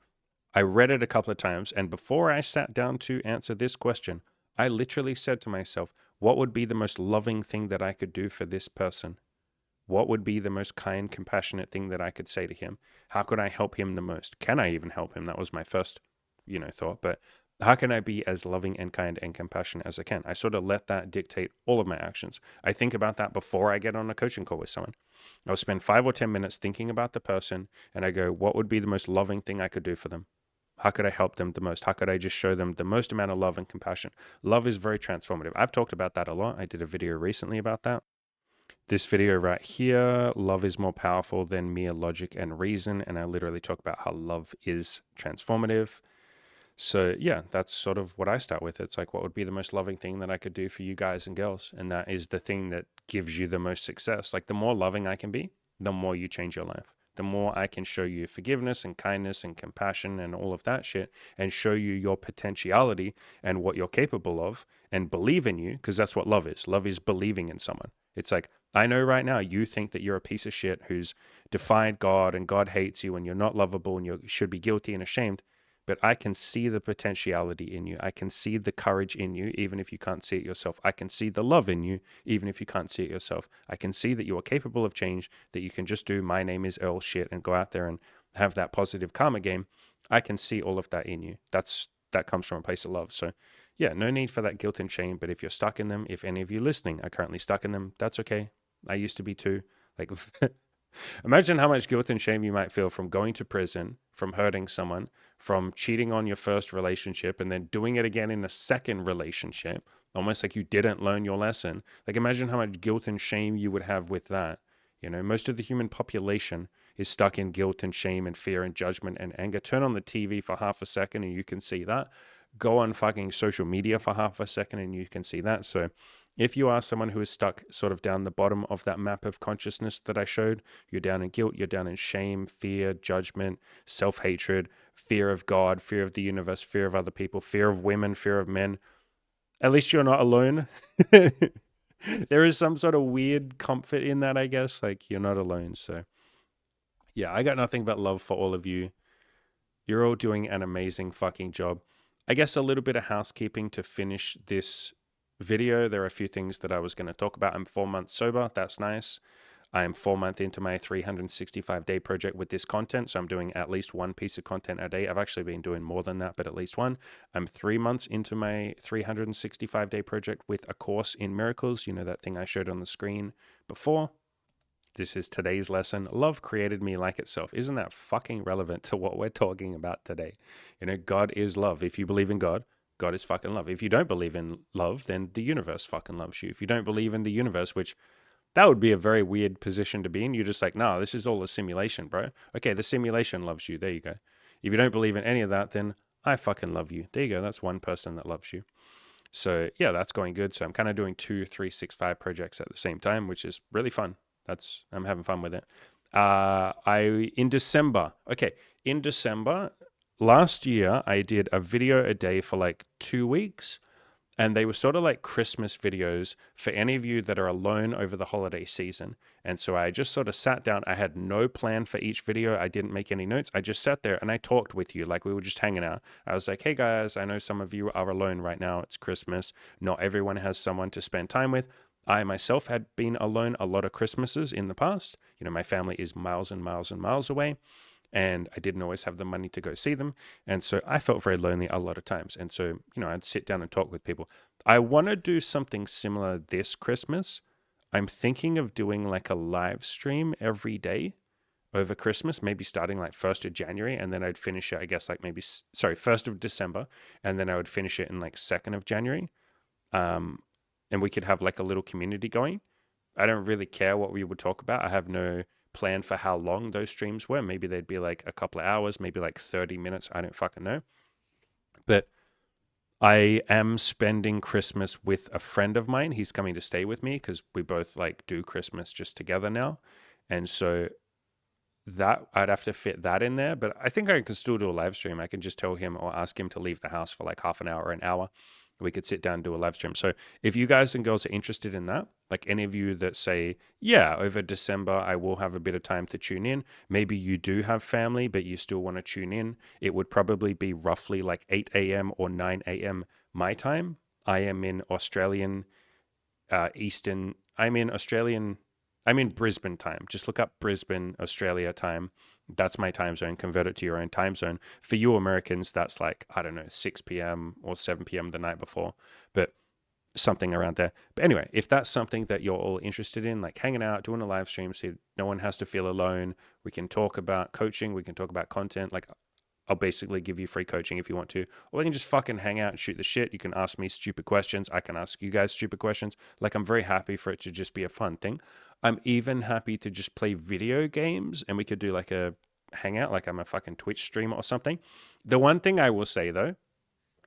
I read it a couple of times, and before I sat down to answer this question, I literally said to myself, what would be the most loving thing that I could do for this person? What would be the most kind, compassionate thing that I could say to him? How could I help him the most? Can I even help him? That was my first, thought. But how can I be as loving and kind and compassionate as I can? I sort of let that dictate all of my actions. I think about that before I get on a coaching call with someone. I'll spend 5 or 10 minutes thinking about the person, and I go, what would be the most loving thing I could do for them? How could I help them the most? How could I just show them the most amount of love and compassion? Love is very transformative. I've talked about that a lot. I did a video recently about that. This video right here, love is more powerful than mere logic and reason. And I literally talk about how love is transformative. So yeah, that's sort of what I start with. It's like, what would be the most loving thing that I could do for you guys and girls? And that is the thing that gives you the most success. Like the more loving I can be, the more you change your life. The more I can show you forgiveness and kindness and compassion and all of that shit and show you your potentiality and what you're capable of and believe in you, because that's what love is. Love is believing in someone. It's like, I know right now you think that you're a piece of shit who's defied God and God hates you and you're not lovable and you should be guilty and ashamed. But I can see the potentiality in you. I can see the courage in you, even if you can't see it yourself. I can see the love in you, even if you can't see it yourself. I can see that you are capable of change, that you can just do my name is Earl shit and go out there and have that positive karma game. I can see all of that in you. That comes from a place of love. So yeah, no need for that guilt and shame. But if you're stuck in them, if any of you listening are currently stuck in them, that's okay. I used to be too. Like Imagine how much guilt and shame you might feel from going to prison, from hurting someone, from cheating on your first relationship, and then doing it again in a second relationship, almost like you didn't learn your lesson. Like, imagine how much guilt and shame you would have with that. You know, most of the human population is stuck in guilt and shame and fear and judgment and anger. Turn on the TV for half a second and you can see that. Go on fucking social media for half a second and you can see that. So if you are someone who is stuck sort of down the bottom of that map of consciousness that I showed, you're down in guilt, you're down in shame, fear, judgment, self-hatred, fear of God, fear of the universe, fear of other people, fear of women, fear of men. At least you're not alone. There is some sort of weird comfort in that, I guess. Like, you're not alone. So yeah, I got nothing but love for all of you. You're all doing an amazing fucking job. I guess a little bit of housekeeping to finish this video. There are a few things that I was going to talk about. I'm 4 months sober. That's nice. I'm 4 months into my 365-day project with this content. So I'm doing at least one piece of content a day. I've actually been doing more than that, but at least one. I'm 3 months into my 365-day project with A Course in Miracles. You know, that thing I showed on the screen before. This is today's lesson. Love created me like itself. Isn't that fucking relevant to what we're talking about today? You know, God is love. If you believe in God, God is fucking love. If you don't believe in love, then the universe fucking loves you. If you don't believe in the universe, which that would be a very weird position to be in. You're just like, no, this is all a simulation, bro. Okay, the simulation loves you. There you go. If you don't believe in any of that, then I fucking love you. There you go. That's one person that loves you. So yeah, that's going good. So I'm kind of doing 2 365 projects at the same time, which is really fun. I'm having fun with it. In December last year, I did a video a day for like 2 weeks. And they were sort of like Christmas videos for any of you that are alone over the holiday season. And so I just sort of sat down. I had no plan for each video. I didn't make any notes. I just sat there and I talked with you like we were just hanging out. I was like, hey guys, I know some of you are alone right now. It's Christmas. Not everyone has someone to spend time with. I myself had been alone a lot of Christmases in the past. You know, my family is miles and miles and miles away. And I didn't always have the money to go see them. And so I felt very lonely a lot of times. And so, you know, I'd sit down and talk with people. I want to do something similar this Christmas. I'm thinking of doing like a live stream every day over Christmas, maybe starting like 1st of January. And then I'd finish it, I guess, like 1st of December. And then I would finish it in like 2nd of January. And we could have like a little community going. I don't really care what we would talk about. I have no plan for how long those streams were. Maybe they'd be like a couple of hours, maybe like 30 minutes. I don't fucking know. But I am spending Christmas with a friend of mine. He's coming to stay with me because we both like do Christmas just together now. And so that I'd have to fit that in there, but I think I can still do a live stream. I can just tell him or ask him to leave the house for like half an hour or an hour. We could sit down and do a live stream. So if you guys and girls are interested in that, like any of you that say, yeah, over December, I will have a bit of time to tune in. Maybe you do have family, but you still want to tune in. It would probably be roughly like 8 a.m. or 9 a.m. my time. I am in Australian Eastern. I'm in Brisbane time. Just look up Brisbane, Australia time. That's my time zone. Convert it to your own time zone. For you Americans, that's like, I don't know, 6 p.m. or 7 p.m. the night before, but something around there. But anyway, if that's something that you're all interested in, like hanging out, doing a live stream so no one has to feel alone, we can talk about coaching, we can talk about content. Like, I'll basically give you free coaching if you want to, or we can just fucking hang out and shoot the shit. You can ask me stupid questions. I can ask you guys stupid questions. Like, I'm very happy for it to just be a fun thing. I'm even happy to just play video games and we could do like a hangout, like I'm a fucking Twitch streamer or something. The one thing I will say though,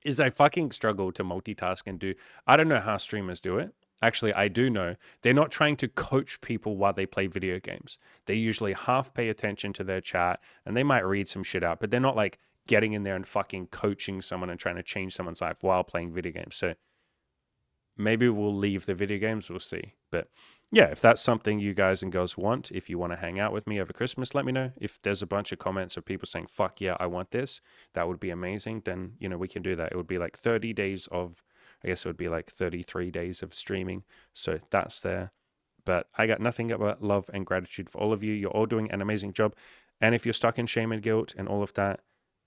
is I fucking struggle to multitask and do, I don't know how streamers do it. Actually, I do know. They're not trying to coach people while they play video games. They usually half pay attention to their chat and they might read some shit out, but they're not like getting in there and fucking coaching someone and trying to change someone's life while playing video games. So maybe we'll leave the video games, we'll see. But yeah, if that's something you guys and girls want, if you want to hang out with me over Christmas, let me know. If there's a bunch of comments of people saying, fuck yeah, I want this, that would be amazing. Then, you know, we can do that. It would be like 30 days of, I guess it would be like 33 days of streaming. So that's there. But I got nothing but love and gratitude for all of you. You're all doing an amazing job. And if you're stuck in shame and guilt and all of that,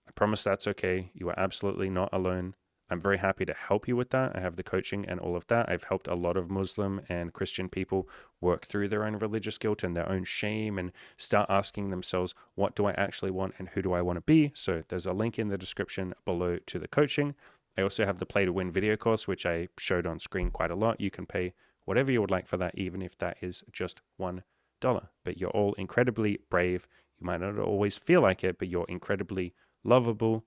I promise that's okay. You are absolutely not alone. I'm very happy to help you with that. I have the coaching and all of that. I've helped a lot of Muslim and Christian people work through their own religious guilt and their own shame and start asking themselves, what do I actually want and who do I want to be? So there's a link in the description below to the coaching. I also have the Play to Win video course, which I showed on screen quite a lot. You can pay whatever you would like for that, even if that is just $1. But you're all incredibly brave. You might not always feel like it, but you're incredibly lovable.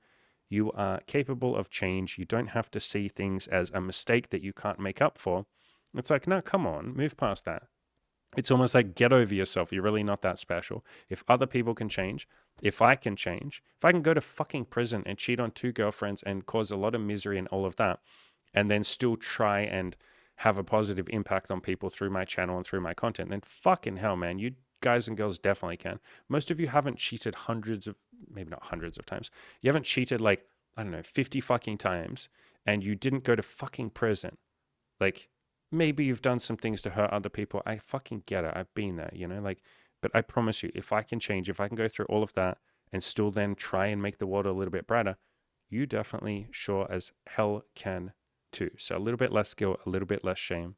You are capable of change. You don't have to see things as a mistake that you can't make up for. It's like, no, come on, move past that. It's almost like, get over yourself. You're really not that special. If other people can change, if I can change, if I can go to fucking prison and cheat on 2 girlfriends and cause a lot of misery and all of that, and then still try and have a positive impact on people through my channel and through my content, then fucking hell, man, you guys and girls definitely can. Most of you haven't cheated maybe not hundreds of times. You haven't cheated like, I don't know, 50 fucking times, and you didn't go to fucking prison. Like, maybe you've done some things to hurt other people. I fucking get it. I've been there, like, but I promise you, if I can change, if I can go through all of that and still then try and make the world a little bit brighter, you definitely sure as hell can too. So a little bit less guilt, a little bit less shame,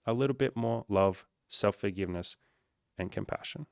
a little bit more love, self-forgiveness, and compassion.